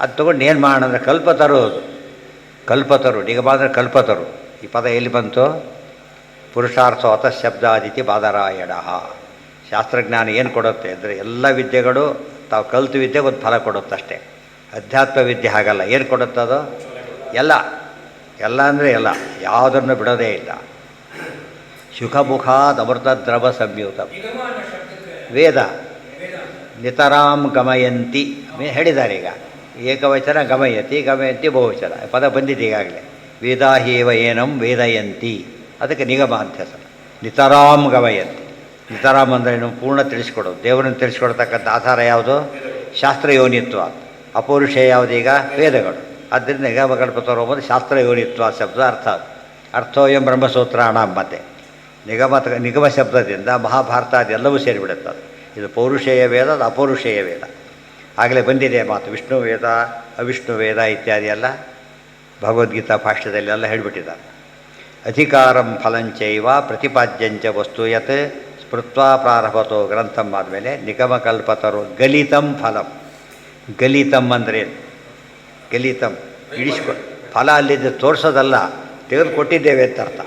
ಅದು ತೊಗೊಂಡು ಏನು ಮಾಡೋಣ ಅಂದರೆ ಕಲ್ಪತರು. ಅದು ಕಲ್ಪತರು. ನಿಗಮ ಅಂದರೆ ಕಲ್ಪತರು. ಈ ಪದ ಎಲ್ಲಿ ಬಂತು? ಪುರುಷಾರ್ಥ ಅತಃ ಶಬ್ದಾದಿತಿ ಬಾದರಾಯಣ. ಶಾಸ್ತ್ರಜ್ಞಾನ ಏನು ಕೊಡುತ್ತೆ ಅಂದರೆ ಎಲ್ಲ ವಿದ್ಯೆಗಳು ತಾವು ಕಲಿತು ವಿದ್ಯೆಗೆ ಒಂದು ಫಲ ಕೊಡುತ್ತಷ್ಟೇ. ಅಧ್ಯಾತ್ಮ ವಿದ್ಯೆ ಹಾಗಲ್ಲ. ಏನು ಕೊಡುತ್ತದು? ಎಲ್ಲ. ಎಲ್ಲ ಅಂದರೆ ಎಲ್ಲ, ಯಾವುದನ್ನು ಬಿಡೋದೇ ಇಲ್ಲ. ಶುಖಮುಖಾದ್ ಅಮೃತದ್ರವ ಸಂಯುತ ವೇದ ನಿತರಾಂ ಗಮಯಂತಿ ಹೇಳಿದ್ದಾರೆ. ಈಗ ಏಕವಚನ ಗಮಯತಿ, ಗಮಯಂತಿ ಬಹುವಚನ ಪದ ಬಂದಿದೆ ಈಗಾಗಲೇ. ವೇದಾಹೇವ ಏನಂ ವೇದಯಂತಿ, ಅದಕ್ಕೆ ನಿಗಮ ಅಂತ ಹೆಸರು. ನಿತರಾಂ ಗಮಯಂತಿ. ನಿತರಾಮ್ ಅಂದರೆ ಏನು? ಪೂರ್ಣ ತಿಳಿಸ್ಕೊಡೋದು. ದೇವರನ್ನು ತಿಳಿಸ್ಕೊಡ್ತಕ್ಕಂಥ ಆಧಾರ ಯಾವುದು? ಶಾಸ್ತ್ರಯೋನಿತ್ವ. ಅಪೌರುಷೇಯ ಯಾವುದೀಗ? ವೇದಗಳು. ಆದ್ದರಿಂದ ನಿಗಮಕಲ್ಪತರೋ ಎಂಬುದು ಶಾಸ್ತ್ರಯೋನಿತ್ವ ಶಬ್ದ ಅರ್ಥ. ಅರ್ಥೋಯಂ ಬ್ರಹ್ಮಸೂತ್ರಾಣ ಮತ್ತೆ ನಿಗಮ ಶಬ್ದದಿಂದ ಮಹಾಭಾರತ ಅದೆಲ್ಲವೂ ಸೇರಿಬಿಡುತ್ತೆ. ಇದು ಪೌರುಷೇಯ ವೇದ, ಅದು ಅಪೌರುಷೇಯ ವೇದ. ಆಗಲೇ ಬಂದಿದೆ ಮಾತು. ವಿಷ್ಣು ವೇದ, ಅವಿಷ್ಣು ವೇದ ಇತ್ಯಾದಿ ಎಲ್ಲ ಭಗವದ್ಗೀತಾ ಭಾಷ್ಯದಲ್ಲೆಲ್ಲ ಹೇಳಿಬಿಟ್ಟಿದ್ದಾರೆ. ಅಧಿಕಾರಂ ಫಲಂಚೈವ ಪ್ರತಿಪಾದ್ಯಂಚ ವಸ್ತು ಯತ್ ಸ್ಮೃತ್ವಾ ಪ್ರಾರಭತೋ ಗ್ರಂಥಂ ಆದಮೇಲೆ ನಿಗಮಕಲ್ಪತರೋ ಗಲಿತಂ ಫಲಂ. ಗಲಿತಂ ಅಂದರೆ ಗಲಿತಂ ಇಳಿಸ್ಕೊ ಫಲ ಅಲ್ಲಿದ್ದ ತೋರಿಸೋದಲ್ಲ, ತೆಗೆದು ಕೊಟ್ಟಿದ್ದೇವೆ ಅಂತ ಅರ್ಥ.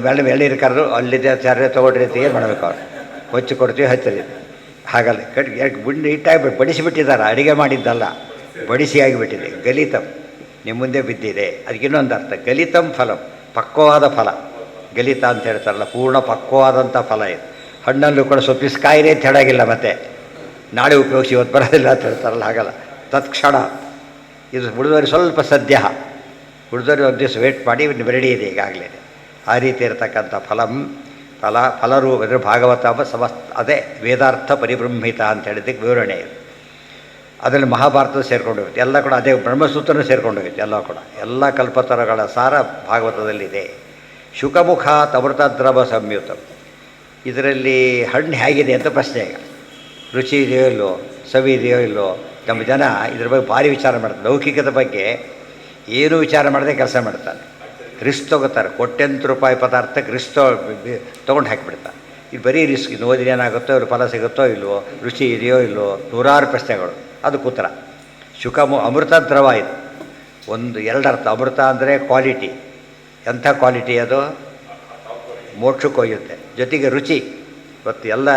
ಮೇಡಮ್ ಎಳ್ಳೀರು ಕರೆದು ಅಲ್ಲಿದ್ದ ಚಾರ್ಯ ತೊಗೊಳ್ರಿ ಅಂತ ಏನು ಮಾಡಬೇಕು? ಅವ್ರು ಹೊಚ್ಚಿ ಕೊಡ್ತೀವಿ, ಹಚ್ಚಿರಿ. ಹಾಗಲ್ಲ, ಗುಂಡಿ ಇಟ್ಟಾಗಿ ಬಡಿಸಿಬಿಟ್ಟಿದ್ದಾರೆ. ಅಡುಗೆ ಮಾಡಿದ್ದಲ್ಲ, ಬಡಿಸಿ ಆಗಿಬಿಟ್ಟಿದೆ. ಗಲಿತಂ ನಿಮ್ಮ ಮುಂದೆ ಬಿದ್ದಿದೆ. ಅದಕ್ಕೆ ಇನ್ನೊಂದು ಅರ್ಥ, ಗಲಿತಂ ಫಲಂ, ಪಕ್ವವಾದ ಫಲ. ಗಲಿತ ಅಂತ ಹೇಳ್ತಾರಲ್ಲ, ಪೂರ್ಣ ಪಕ್ವವಾದಂಥ ಫಲ ಇದು. ಹಣ್ಣಲ್ಲೂ ಕೂಡ ಸ್ವಲ್ಪ ಕಾಯಿರಿ ಅಂತ ಹೇಳಾಗಿಲ್ಲ, ಮತ್ತೆ ನಾಳೆ ಉಪಯೋಗಿಸಿ ಇವತ್ತು ಬರೋದಿಲ್ಲ ಅಂತ ಹೇಳ್ತಾರಲ್ಲ, ಹಾಗಲ್ಲ, ತತ್ಕ್ಷಣ. ಇದು ಉಳಿದವರಿಗೆ ಸ್ವಲ್ಪ ಸದ್ಯ, ಉಳಿದವರಿಗೆ ಒಂದು ದಿವಸ ವೇಟ್ ಮಾಡಿ ರೆಡಿ ಇದೆ ಈಗಾಗಲೇ. ಆ ರೀತಿ ಇರತಕ್ಕಂಥ ಫಲರೂ ಅಂದರೆ ಭಾಗವತ ಅದೇ ವೇದಾರ್ಥ ಪರಿಬ್ರಹ್ಮಿತ ಅಂತ ಹೇಳಿದ್ದಕ್ಕೆ ವಿವರಣೆ ಇದೆ. ಅದರಲ್ಲಿ ಮಹಾಭಾರತ ಸೇರ್ಕೊಂಡು ಹೋಗುತ್ತೆ, ಎಲ್ಲ ಕೂಡ ಅದೇ ಬ್ರಹ್ಮಸೂತ್ರನೂ ಸೇರ್ಕೊಂಡು ಹೋಗುತ್ತೆ. ಎಲ್ಲ ಕೂಡ ಎಲ್ಲ ಕಲ್ಪತರಗಳ ಸಾರ ಭಾಗವತದಲ್ಲಿದೆ. ಶುಕಮುಖಾತ್ ಅಮೃತದ್ರವ ಸಂಯುತ. ಇದರಲ್ಲಿ ಹಣ್ಣು ಹೇಗಿದೆ ಅಂತ ಪ್ರಶ್ನೆ. ಈಗ ರುಚಿ ಇದೆಯೋ ಇಲ್ಲೋ, ಸವಿ ಇದೆಯೋ ಇಲ್ಲೋ. ನಮ್ಮ ಜನ ಇದ್ರ ಬಗ್ಗೆ ಭಾರಿ ವಿಚಾರ ಮಾಡ್ತಾರೆ. ಲೌಕಿಕದ ಬಗ್ಗೆ ಏನೂ ವಿಚಾರ ಮಾಡದೆ ಕೆಲಸ ಮಾಡ್ತಾನೆ. ರಿಸ್ಕ್ ತೊಗೋತಾರೆ. ಕೋಟ್ಯಂತರ ರೂಪಾಯಿ ಪದಾರ್ಥಕ್ಕೆ ರಿಸ್ಕ್ ತೊಗೊಂಡು ಹಾಕಿಬಿಡ್ತಾರೆ. ಇದು ಬರೀ ರಿಸ್ಕ್. ಇದು ಓದಿನ ಏನಾಗುತ್ತೋ ಇವ್ರು ಫಲ ಸಿಗುತ್ತೋ ಇಲ್ವೋ, ರುಚಿ ಇದೆಯೋ ಇಲ್ವೋ, ನೂರಾರು ಪ್ರಶ್ನೆಗಳು. ಅದಕ್ಕೆ ಉತ್ತರ ಅಮೃತ ದ್ರವ ಇದು. ಎರಡು ಅರ್ಥ. ಅಮೃತ ಅಂದರೆ ಕ್ವಾಲಿಟಿ. ಎಂಥ ಕ್ವಾಲಿಟಿ ಅದು? ಮೋಕ್ಷಕ್ಕೆ ಒಯ್ಯುತ್ತೆ. ಜೊತೆಗೆ ರುಚಿ. ಇವತ್ತು ಎಲ್ಲ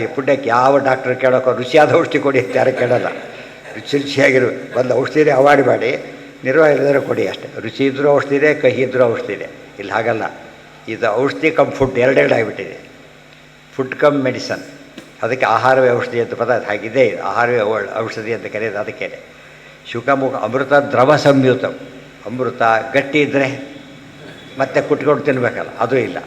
ಈ ಪುಣ್ಯಕ್ಕೆ ಯಾವ ಡಾಕ್ಟ್ರ್ ಕೇಳೋಕ್ಕೋ ರುಚಿಯಾದ ಔಷಧಿ ಕೊಡಿ ಅಂತ ಯಾರು ಕೇಳೋಲ್ಲ. ರುಚಿಯಾಗಿರು ಬಂದು ಔಷಧಿನೇ ಅವಾಯ್ಡ್ ಮಾಡಿ ನಿರ್ವಹಿಸಿದ್ರೆ ಕೊಡಿ ಅಷ್ಟೇ. ರುಚಿ ಇದ್ದರೂ ಔಷಧಿ ಇದೆ, ಕಹಿ ಇದ್ದರೂ ಔಷಧಿ ಇದೆ. ಇಲ್ಲಿ ಹಾಗಲ್ಲ. ಇದು ಔಷಧಿ ಕಮ್ ಫುಡ್ ಎರಡೆರಡು ಆಗಿಬಿಟ್ಟಿದೆ. Food come medicine. ಅದಕ್ಕೆ ಆಹಾರವೇ ಔಷಧಿ ಅಂತ ಪದ ಹಾಗಿದೆ. ಆಹಾರವೇ ಔಷಧಿ ಅಂತ ಕರೆಯೋದು ಅದಕ್ಕೇ. ಶುಕಮುಖ ಅಮೃತ ದ್ರವ ಸಂಯುತ. ಅಮೃತ ಗಟ್ಟಿ ಇದ್ದರೆ ಮತ್ತೆ ಕುಟ್ಕೊಂಡು ತಿನ್ನಬೇಕಲ್ಲ, ಅದು ಇಲ್ಲ.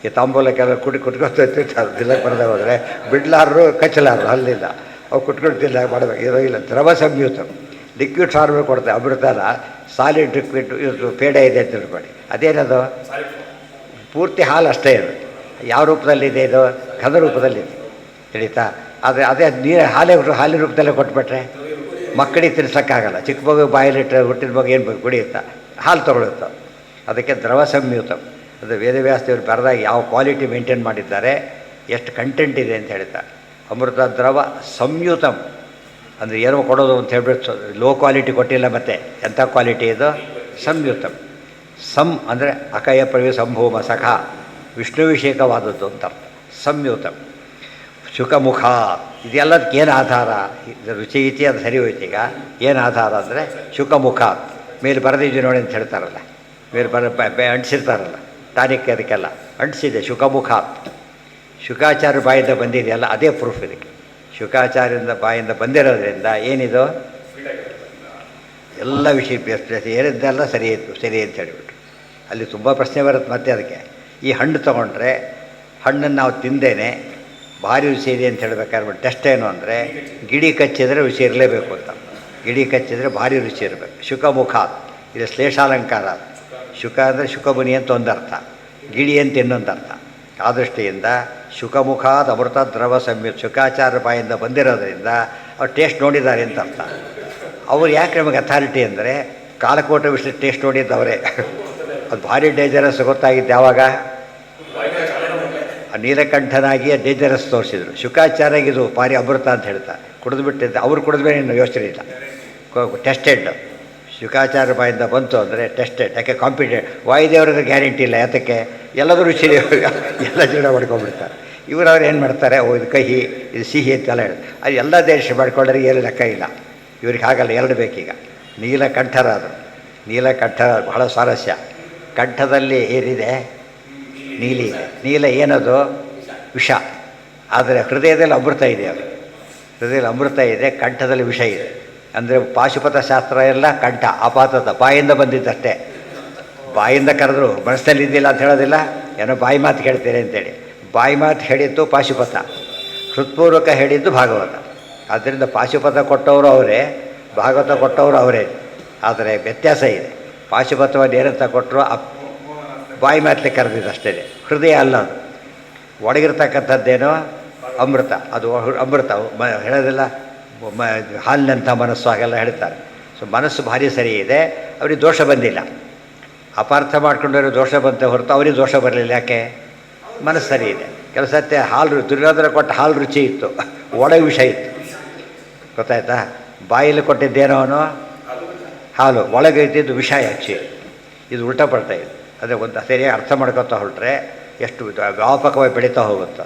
ಈ ತಾಂಬೂಲಕ್ಕೆಲ್ಲ ಕುಟ್ಕೊಂಡು ತಿನ್ನಕ್ಕೆ ಬರದೆ ಹೋದರೆ ಬಿಡ್ಲಾರರು ಕಚ್ಚಲಾರರು ಅಲ್ಲಿಲ್ಲ. ಅವು ಕುಟ್ಕೊಂಡು ತಿನ್ನಕ್ಕೆ ಮಾಡಬೇಕು. ಇರೋ ಇಲ್ಲ. ದ್ರವ ಸಂಯುತ ಲಿಕ್ವಿಡ್ ಫಾರ್ಮ್ ಕೊಡ್ತಾರೆ. ಅಮೃತನ ಸಾಲಿಡ್ ಲಿಕ್ವಿಡ್ ಇದು ಪೇಡ ಇದೆ ಅಂತ ತಿಳ್ಕೊಳ್ಳಿ. ಅದೇನದು? ಪೂರ್ತಿ ಹಾಲು ಅಷ್ಟೇ ಇದು. ಯಾವ ರೂಪದಲ್ಲಿದೆ ಇದು? ಘನ ರೂಪದಲ್ಲಿದೆ. ತಿಳಿತಾ? ಆದರೆ ಅದೇ ನೀರು ಹಾಲಿನ ರೂಪದಲ್ಲೇ ಕೊಟ್ಬಿಟ್ರೆ ಮಕ್ಕಳಿಗೆ ತಿನ್ಸೋಕ್ಕಾಗಲ್ಲ. ಚಿಕ್ಕ ಮಗು ಬಾಯಲ್ಲಿಟ್ಟರೆ ಹುಟ್ಟಿದ ಮಗು ಏನು ಕುಡಿಯುತ್ತಾ? ಹಾಲು ತೊಗೊಳುತ್ತೆ. ಅದಕ್ಕೆ ದ್ರವ ಸಂಯುತ. ಅದು ವೇದವ್ಯಾಸದೇವರು ಬರೆದಾಗ ಯಾವ ಕ್ವಾಲಿಟಿ ಮೇಂಟೈನ್ ಮಾಡಿದ್ದಾರೆ, ಎಷ್ಟು ಕಂಟೆಂಟ್ ಇದೆ ಅಂತ ಹೇಳ್ತಾರೆ. ಅಮೃತ ದ್ರವ ಸಂಯುತಂ ಅಂದರೆ ಏನೋ ಕೊಡೋದು ಅಂತ ಹೇಳ್ಬಿಟ್ಟು ಲೋ ಕ್ವಾಲಿಟಿ ಕೊಟ್ಟಿಲ್ಲ. ಮತ್ತು ಎಂಥ ಕ್ವಾಲಿಟಿ ಇದು? ಸಂಯುತಂ. ಅಂದರೆ ಅಕಯ ಪ್ರವಿ ಸಂಭೂಮ ಸಖ, ವಿಷ್ಣುವಿಷೇಕವಾದದ್ದು ಅಂತ ಅರ್ಥ. ಸಂಯುತಂ. ಶುಕಮುಖ. ಇದೆಲ್ಲದಕ್ಕೆ ಏನು ಆಧಾರ? ರುಚಿ ಇತಿ ಅದು ಸರಿ ಹೋಯ್ತು. ಈಗ ಏನು ಆಧಾರ ಅಂದರೆ ಶುಕಮುಖ. ಮೇಲೆ ಬರೆದಿದ್ದೀವಿ ನೋಡಿ ಅಂತ ಹೇಳ್ತಾರಲ್ಲ, ಮೇಲೆ ಅಂಟಿಸಿರ್ತಾರಲ್ಲ ಟಾನಿಕ್, ಅದಕ್ಕೆಲ್ಲ ಅಂಟಿಸಿದೆ ಶುಕಮುಖ. ಶುಕಾಚಾರ್ಯ ಬಾಯಿಂದ ಬಂದಿದೆಯಲ್ಲ ಅದೇ ಪ್ರೂಫ್ ಇದಕ್ಕೆ. ಶುಕಾಚಾರ್ಯದಿಂದ ಬಾಯಿಂದ ಬಂದಿರೋದ್ರಿಂದ ಏನಿದು ಎಲ್ಲ ವಿಷಯ ಏನಿದ್ದೆಲ್ಲ ಸರಿ ಇತ್ತು, ಸರಿ ಅಂತ ಹೇಳಿಬಿಟ್ರು. ಅಲ್ಲಿ ತುಂಬ ಪ್ರಶ್ನೆ ಬರುತ್ತೆ ಮತ್ತೆ ಅದಕ್ಕೆ. ಈ ಹಣ್ಣು ತೊಗೊಂಡ್ರೆ ಹಣ್ಣನ್ನು ನಾವು ತಿಂದೇನೆ ಭಾರಿ ರುಚಿ ಇದೆ ಅಂತ ಹೇಳ್ಬೇಕಾದ್ರೆ ಟೆಸ್ಟ್ ಏನು ಅಂದರೆ ಗಿಡಿ ಕಚ್ಚಿದರೆ ರುಚಿ ಇರಲೇಬೇಕು ಅಂತ. ಗಿಡಿ ಕಚ್ಚಿದರೆ ಭಾರಿ ರುಚಿ ಇರಬೇಕು. ಶುಕಮುಖ ಇದು ಶ್ಲೇಷಾಲಂಕಾರ. ಶುಕ ಅಂದರೆ ಶುಕಮುನಿ ಅಂತ ಒಂದರ್ಥ, ಗಿಡಿ ಅಂತ ಇನ್ನೊಂದು ಅರ್ಥ. ಆ ದೃಷ್ಟಿಯಿಂದ ಶುಕಮುಖಾದ ಅಮೃತ ದ್ರವ ಸಂಯುಕ್ತ. ಶುಕಾಚಾರ್ಯ ಬಾಯಿಂದ ಬಂದಿರೋದ್ರಿಂದ ಅವ್ರು ಟೇಸ್ಟ್ ನೋಡಿದ್ದಾರೆ ಅಂತ ಅರ್ಥ. ಅವ್ರು ಯಾಕೆ ನಮಗೆ ಅಥಾರಿಟಿ ಅಂದರೆ ಕಾಲಕೋಟ ವಿಷಯ ಟೇಸ್ಟ್ ನೋಡಿದ್ದವರೇ. ಅದು ಭಾರಿ ಡೇಂಜರಸ್ ಗೊತ್ತಾಗಿದ್ದು ಯಾವಾಗ? ನೀಲಕಂಠನಾಗಿ ಡೇಂಜರಸ್ ತೋರಿಸಿದ್ರು. ಶುಕಾಚಾರ್ಯಗೆ ಇದು ಭಾರಿ ಅಮೃತ ಅಂತ ಹೇಳ್ತಾರೆ. ಕುಡಿದ್ಬಿಟ್ಟಿದ್ದೆ. ಅವ್ರು ಕುಡಿದ್ಮೇಲೆ ಇನ್ನು ಯೋಚನೆ ಇಲ್ಲ. ಟೆಸ್ಟೆಡ್. ಶುಕಾಚಾರ್ಯ ಬಾಯಿಂದ ಬಂತು ಅಂದರೆ ಟೆಸ್ಟೆಡ್. ಯಾಕೆ ಕಾಂಪಿಟೆಂಟ್. ವಾಯುದೇವರದ ಗ್ಯಾರಂಟಿ ಇಲ್ಲ. ಯಾತಕ್ಕೆ? ಎಲ್ಲದೂ ರುಚಿ ಎಲ್ಲ ಜೀರ್ಣ ಮಾಡ್ಕೊಂಡ್ಬಿಡ್ತಾರೆ. ಅವ್ರು ಏನು ಮಾಡ್ತಾರೆ? ಇದು ಕಹಿ, ಇದು ಸಿಹಿ ಅಂತೆಲ್ಲ ಹೇಳಿ ಅದು ಎಲ್ಲ ದೇಶ ಮಾಡ್ಕೊಂಡ್ರೆ ಏನು ಲೆಕ್ಕ ಇಲ್ಲ. ಇವ್ರಿಗೆ ಹಾಗಲ್ಲ, ಎರಡು ಬೇಕೀಗ. ನೀಲಕಂಠರಾದರು. ನೀಲಕಂಠರ ಬಹಳ ಸ್ವಾರಸ್ಯ. ಕಂಠದಲ್ಲಿ ಏನಿದೆ? ನೀಲಿ ಇದೆ. ನೀಲ ಏನದು? ವಿಷ. ಆದರೆ ಹೃದಯದಲ್ಲಿ ಅಮೃತ ಇದೆ. ಅವರು ಹೃದಯದಲ್ಲಿ ಅಮೃತ ಇದೆ, ಕಂಠದಲ್ಲಿ ವಿಷ ಇದೆ. ಅಂದರೆ ಪಾಶುಪತ ಶಾಸ್ತ್ರ ಎಲ್ಲ ಕಂಠ ಅಪಾತದ ಬಾಯಿಂದ ಬಂದಿದ್ದಷ್ಟೇ. ಬಾಯಿಂದ ಕರೆದ್ರು ಮನಸ್ಸಲ್ಲಿ ಇದ್ದಿಲ್ಲ ಅಂತ ಹೇಳೋದಿಲ್ಲ. ಏನೋ ಬಾಯಿ ಮಾತು ಹೇಳ್ತೀರಿ ಅಂತೇಳಿ. ಬಾಯಿ ಮಾತು ಹೇಳಿದ್ದು ಪಾಶುಪತ, ಹೃತ್ಪೂರ್ವಕ ಹೇಳಿದ್ದು ಭಾಗವತ. ಆದ್ದರಿಂದ ಪಾಶುಪತ ಕೊಟ್ಟವರು ಅವರೇ, ಭಾಗವತ ಕೊಟ್ಟವರು ಅವರೇ. ಆದರೆ ವ್ಯತ್ಯಾಸ ಇದೆ. ಪಾಶುಪತವನ್ನು ಏನಂತ ಕೊಟ್ಟರು? ಬಾಯಿ ಮಾತಲೆ ಕರೆದಿದ್ದಷ್ಟೇ. ಹೃದಯ ಅಲ್ಲ, ಅದು ಒಳಗಿರ್ತಕ್ಕಂಥದ್ದೇನೋ ಅಮೃತ. ಅದು ಅಮೃತ ಹೇಳೋದಿಲ್ಲ. ಹಾಲಿನಂಥ ಮನಸ್ಸು ಹಾಗೆಲ್ಲ ಹೇಳ್ತಾರೆ. ಸೊ ಮನಸ್ಸು ಭಾರಿ ಸರಿ ಇದೆ. ಅವ್ರಿಗೆ ದೋಷ ಬಂದಿಲ್ಲ. ಅಪಾರ್ಥ ಮಾಡ್ಕೊಂಡವ್ರಿಗೆ ದೋಷ ಬಂತ ಹೊರತು ಅವ್ರಿಗೆ ದೋಷ ಬರಲಿಲ್ಲ. ಯಾಕೆ? ಮನಸ್ಸು ಸರಿ ಇದೆ. ಕೆಲವು ಸತ್ಯ ಹಾಲು ದುರ್ಯೋಧನ ಕೊಟ್ಟ ಹಾಲು ರುಚಿ ಇತ್ತು, ಒಳಗೆ ವಿಷ ಇತ್ತು. ಗೊತ್ತಾಯ್ತಾ? ಬಾಯಲ್ಲಿ ಕೊಟ್ಟಿದ್ದೇನೋ ಅವನು ಹಾಲು, ಒಳಗೆ ಇದ್ದಿದ್ದು ವಿಷ ಆ್ಯಕ್ಚುಲಿ. ಇದು ಉಲ್ಟಾ ಪಡ್ತಾ ಇದೆ. ಅದೇ ಒಂದು ಸರಿಯಾಗಿ ಅರ್ಥ ಮಾಡ್ಕೊತಾ ಹೊರಟ್ರೆ ಎಷ್ಟು ವ್ಯಾಪಕವಾಗಿ ಬೆಳೀತಾ ಹೋಗುತ್ತೆ.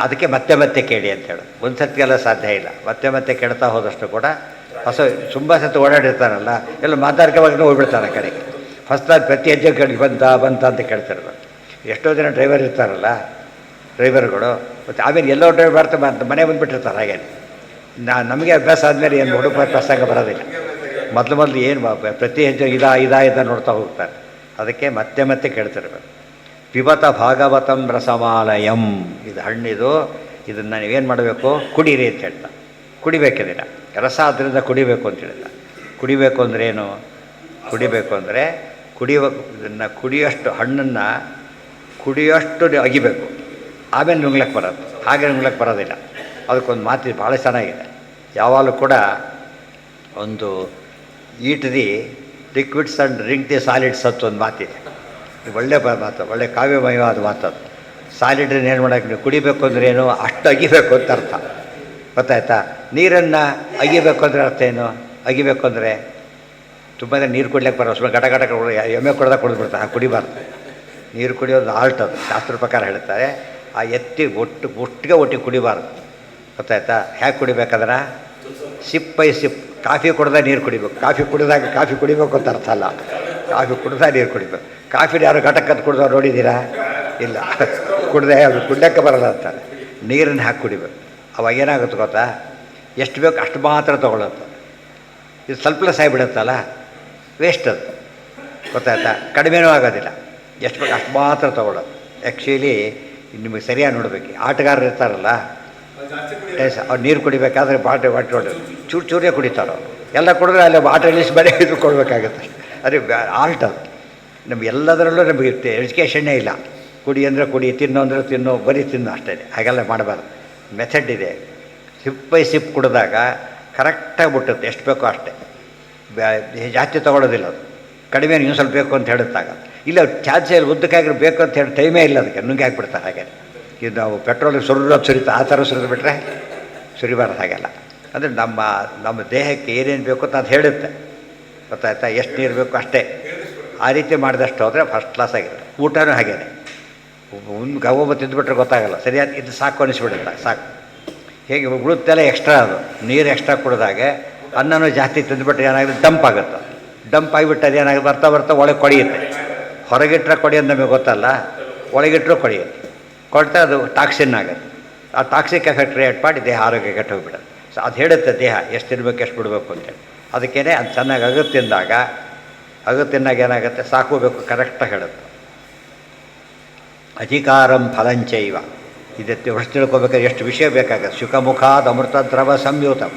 ಅದಕ್ಕೆ ಮತ್ತೆ ಮತ್ತೆ ಕೇಳಿ ಅಂತ ಹೇಳೋದು. ಒಂದು ಸತಿಗೆಲ್ಲ ಸಾಧ್ಯ ಇಲ್ಲ. ಮತ್ತೆ ಮತ್ತೆ ಕೆಡ್ತಾ ಹೋದಷ್ಟು ಕೂಡ ಹೊಸ ತುಂಬ ಸತಿ ಓಡಾಡಿರ್ತಾರಲ್ಲ, ಎಲ್ಲ ಮಾತಾಡ್ಕೋವಾಗ ಹೋಗ್ಬಿಡ್ತಾರೆ ಆ ಕಡೆಗೆ. ಹೊಸದಾಗಿ ಪ್ರತಿ ಹೆಜ್ಜೆ ಕಡೆಗೆ ಬಂತ ಅಂತ ಕೇಳ್ತಿರೋದು. ಎಷ್ಟೋ ಜನ ಡ್ರೈವರ್ ಇರ್ತಾರಲ್ಲ, ಡ್ರೈವರ್ಗಳು ಮತ್ತು ಆಮೇಲೆ ಎಲ್ಲೋ ಡ್ರೈವರ್ ಮಾಡ್ತಾ ಮನೆ ಬಂದುಬಿಟ್ಟಿರ್ತಾರೆ. ಹಾಗೆ ನಮಗೆ ಅಭ್ಯಾಸ ಆದಮೇಲೆ ಏನು ಹುಡುಗ ಪ್ರಸಂಗ ಬರೋದಿಲ್ಲ. ಮೊದಲು ಏನು ಪ್ರತಿ ಹೆಜ್ಜೆ ಇದಾ ನೋಡ್ತಾ ಹೋಗ್ತಾರೆ. ಅದಕ್ಕೆ ಮತ್ತೆ ಮತ್ತೆ ಕೇಳ್ತಿರ್ಬೇಕು. ಪಿಬತ ಭಾಗವತಂ ರಸಮಾಲಯಂ. ಇದು ಹಣ್ಣಿದು, ಇದನ್ನು ನೀವೇನು ಮಾಡಬೇಕು? ಕುಡೀರಿ ಅಂತ ಹೇಳ್ತಾ. ಕುಡಿಬೇಕಿದಿಲ್ಲ. ರಸ ಆದ್ದರಿಂದ ಕುಡಿಬೇಕು ಅಂತ ಹೇಳಿದ. ಕುಡಿಬೇಕು ಅಂದರೆ ಏನು? ಕುಡಿಬೇಕು ಅಂದರೆ ಇದನ್ನು ಕುಡಿಯೋಷ್ಟು ಹಣ್ಣನ್ನು ಕುಡಿಯೋಷ್ಟು ಅಗಿಬೇಕು. ಆಮೇಲೆ ನುಂಗ್ಲಕ್ಕೆ ಬರೋದು. ಹಾಗೆ ನುಂಗ್ಲಕ್ಕೆ ಬರೋದಿಲ್ಲ. ಅದಕ್ಕೊಂದು ಮಾತು ಭಾಳ ಚೆನ್ನಾಗಿದೆ. ಯಾವಾಗಲೂ ಕೂಡ ಒಂದು eat the liquids and drink the solids ಅಂತ ಒಂದು ಮಾತಿದೆ. ಒಳ್ಳೆ ಮಾತು, ಒಳ್ಳೆ ಕಾವ್ಯಮಯವಾದ ಮಾತದು. ಸಾಲಿಡ್ರನ್ನ ಏನು ಮಾಡೋಕ್ಕೆ, ನೀವು ಕುಡಿಬೇಕು ಅಂದ್ರೆ ಏನು, ಅಷ್ಟು ಅಗಿಬೇಕು ಅಂತ ಅರ್ಥ. ಗೊತ್ತಾಯ್ತಾ? ನೀರನ್ನು ಅಗಿಬೇಕು ಅಂದರೆ ಅರ್ಥ ಏನು? ಅಗಿಬೇಕು ಅಂದರೆ ತುಂಬ ನೀರು ಕುಡ್ಲಿಕ್ಕೆ ಬರೋ ಸುಮ್ಮನೆ ಗಟ ಎಮ್ಮೆ ಕುಡ್ದಾಗ ಕುಡಿದ್ಬಿಡ್ತಾರೆ, ಕುಡಿಬಾರ್ದು. ನೀರು ಕುಡಿಯೋದು ಆಲ್ಟ್, ಅದು ಶಾಸ್ತ್ರ ಪ್ರಕಾರ ಹೇಳ್ತಾರೆ. ಆ ಎತ್ತಿ ಒಟ್ಟಿಗೆ ಕುಡಿಬಾರ್ದು. ಗೊತ್ತಾಯ್ತಾ? ಹೇಗೆ ಕುಡಿಬೇಕಾದ್ರೆ ಸಿಪ್ ಬೈ ಸಿಪ್. ಕಾಫಿ ಕುಡ್ದಾಗ ನೀರು ಕುಡಿಬೇಕು. ಕಾಫಿ ಕುಡಿದಾಗ ಕಾಫಿ ಕುಡಿಬೇಕು ಅಂತ ಅರ್ಥ ಅಲ್ಲ, ಕಾಫಿ ಕುಡ್ದಾಗ ನೀರು ಕುಡಿಬೇಕು. ಕಾಫಿನ ಯಾರು ಘಟಕದ್ದು ಕುಡ್ದವ್ರು ನೋಡಿದ್ದೀರಾ? ಇಲ್ಲ, ಕುಡ್ದೆ ಅದು ಕುಡ್ಯಕ್ಕೆ ಬರಲ್ಲ ಅಂತಾರೆ. ನೀರನ್ನು ಹಾಕಿ ಕುಡಿಬೇಕು. ಅವಾಗ ಏನಾಗುತ್ತೆ ಗೊತ್ತಾ, ಎಷ್ಟು ಬೇಕು ಅಷ್ಟು ಮಾತ್ರ ತೊಗೊಳುತ್ತೆ. ಇದು ಸ್ವಲ್ಪ್ಲೆಸ್ ಆಗಿಬಿಡುತ್ತಲ್ಲ, ವೇಸ್ಟ್ ಅದು. ಗೊತ್ತಾಯ್ತಾ? ಕಡಿಮೆನೂ ಆಗೋದಿಲ್ಲ, ಎಷ್ಟು ಬೇಕು ಅಷ್ಟು ಮಾತ್ರ ತೊಗೊಳ್ಳೋದು. ಆ್ಯಕ್ಚುಲಿ ನಿಮಗೆ ಸರಿಯಾಗಿ ನೋಡಬೇಕು. ಆಟಗಾರರು ಇರ್ತಾರಲ್ಲ, ಅವ್ರು ನೀರು ಕುಡಿಬೇಕಾದ್ರೆ ಬಾಟೆ ಹೊಡೆದು ಚೂರೇ ಕುಡಿತಾರೋ, ಎಲ್ಲ ಕುಡಿದ್ರೆ ಅಲ್ಲಿ ಬಾಟೆ ಇಳಿಸಿ ಬೇರೆ ಇದು ಕೊಡಬೇಕಾಗುತ್ತೆ. ಅದೇ ಆಲ್ಟ್ ಅದು. ನಮ್ಗೆ ಎಲ್ಲದರಲ್ಲೂ ನಮಗೆ ಎಜುಕೇಷನ್ನೇ ಇಲ್ಲ. ಕುಡಿ ಅಂದರೆ ಕುಡಿ, ತಿನ್ನೋ ಅಂದರೆ ತಿನ್ನೋ, ಬರೀ ತಿನ್ನೋ ಅಷ್ಟೇ. ಹಾಗೆಲ್ಲ ಮಾಡಬಾರ್ದು. ಮೆಥಡ್ ಇದೆ. ಸಿಪ್ ಬೈ ಸಿಪ್ ಕುಡಿದಾಗ ಕರೆಕ್ಟಾಗಿ ಬಿಟ್ಟುತ್ತೆ, ಎಷ್ಟು ಬೇಕೋ ಅಷ್ಟೇ. ಜಾಸ್ತಿ ತೊಗೊಳೋದಿಲ್ಲ ಅದು. ಕಡಿಮೆ ಇನ್ನೂ ಸ್ವಲ್ಪ ಬೇಕು ಅಂತ ಹೇಳುತ್ತಾಗ ಇಲ್ಲ, ಚಾರ್ಜಲ್ಲಿ ಉದ್ದಕ್ಕಾಗಿರೋ ಬೇಕು ಅಂತ ಹೇಳಿ ಟೈಮೇ ಇಲ್ಲ ಅದಕ್ಕೆ, ನುಂಗಿ ಹಾಕ್ಬಿಡ್ತಾರೆ. ಹಾಗೆ ಇದು ನಾವು ಪೆಟ್ರೋಲಿಗೆ ಸುರಿತಾ ಆ ಥರ ಸುರಿದ್ಬಿಟ್ರೆ ಸುರಿಬಾರ್ದು. ಹಾಗೆಲ್ಲ ಅಂದರೆ ನಮ್ಮ ದೇಹಕ್ಕೆ ಏನೇನು ಬೇಕು ಅಂತ ಅದು ಹೇಳುತ್ತೆ. ಗೊತ್ತಾಯ್ತಾ? ಎಷ್ಟು ನೀರು ಬೇಕು ಅಷ್ಟೇ. ಆ ರೀತಿ ಮಾಡಿದಷ್ಟು ಹೋದರೆ ಫಸ್ಟ್ ಕ್ಲಾಸ್ ಆಗಿರುತ್ತೆ. ಊಟನೂ ಹಾಗೇನೆ. ಒಂದು ಗವೊಬ್ಬ ತಿಂದುಬಿಟ್ರೆ ಗೊತ್ತಾಗಲ್ಲ, ಸರಿಯಾಗಿ ಇದು ಸಾಕು ಅನಿಸ್ಬಿಡುತ್ತೆ, ಸಾಕು. ಹೇಗೆ ಉಳಿದೆಲ್ಲ ಎಕ್ಸ್ಟ್ರಾ, ಅದು ನೀರು ಎಕ್ಸ್ಟ್ರಾ ಕುಡಿದಾಗೆ ಅನ್ನನೂ ಜಾಸ್ತಿ ತಿಂದುಬಿಟ್ರೆ ಏನಾಗುತ್ತೆ, ಡಂಪ್ ಆಗುತ್ತೆ. ಡಂಪ್ ಆಗಿಬಿಟ್ಟು ಅದು ಏನಾಗುತ್ತೆ, ಬರ್ತಾ ಒಳಗೆ ಕೊಳೆಯುತ್ತೆ. ಹೊರಗಿಟ್ರೆ ಕೊಡೆಯೋದು ನಮಗೆ ಗೊತ್ತಲ್ಲ, ಒಳಗಿಟ್ಟರೂ ಕೊಳೆಯುತ್ತೆ. ಕೊಡ್ತಾ ಅದು ಟಾಕ್ಸಿನ್ ಆಗುತ್ತೆ. ಆ ಟಾಕ್ಸಿಕ್ ಎಫೆಕ್ಟ್ ಕ್ರಿಯೇಟ್ ಮಾಡಿ ದೇಹ ಆರೋಗ್ಯ ಕೆಟ್ಟು ಹೋಗಿಬಿಡುತ್ತೆ. ಸೊ ಅದು ಹೇಳುತ್ತೆ ದೇಹ ಎಷ್ಟು ತಿನ್ಬೇಕು ಎಷ್ಟು ಬಿಡಬೇಕು ಅಂತೇಳಿ. ಅದಕ್ಕೇ ಅದು ಚೆನ್ನಾಗಿ ಅಗತ್ತಿಂದಾಗ ಏನಾಗುತ್ತೆ, ಸಾಕೋಬೇಕು ಕರೆಕ್ಟಾಗಿ ಹೇಳುತ್ತೆ. ಅಧಿಕಾರಂ ಫಲಂಚೈವ. ಇದಕ್ಕೆ ಹೊಸ ತಿಳ್ಕೊಬೇಕಾದ್ರೆ ಎಷ್ಟು ವಿಷಯ ಬೇಕಾಗುತ್ತೆ. ಶುಕಮುಖಾದ ಅಮೃತ ದ್ರವ ಸಂಯುತಂ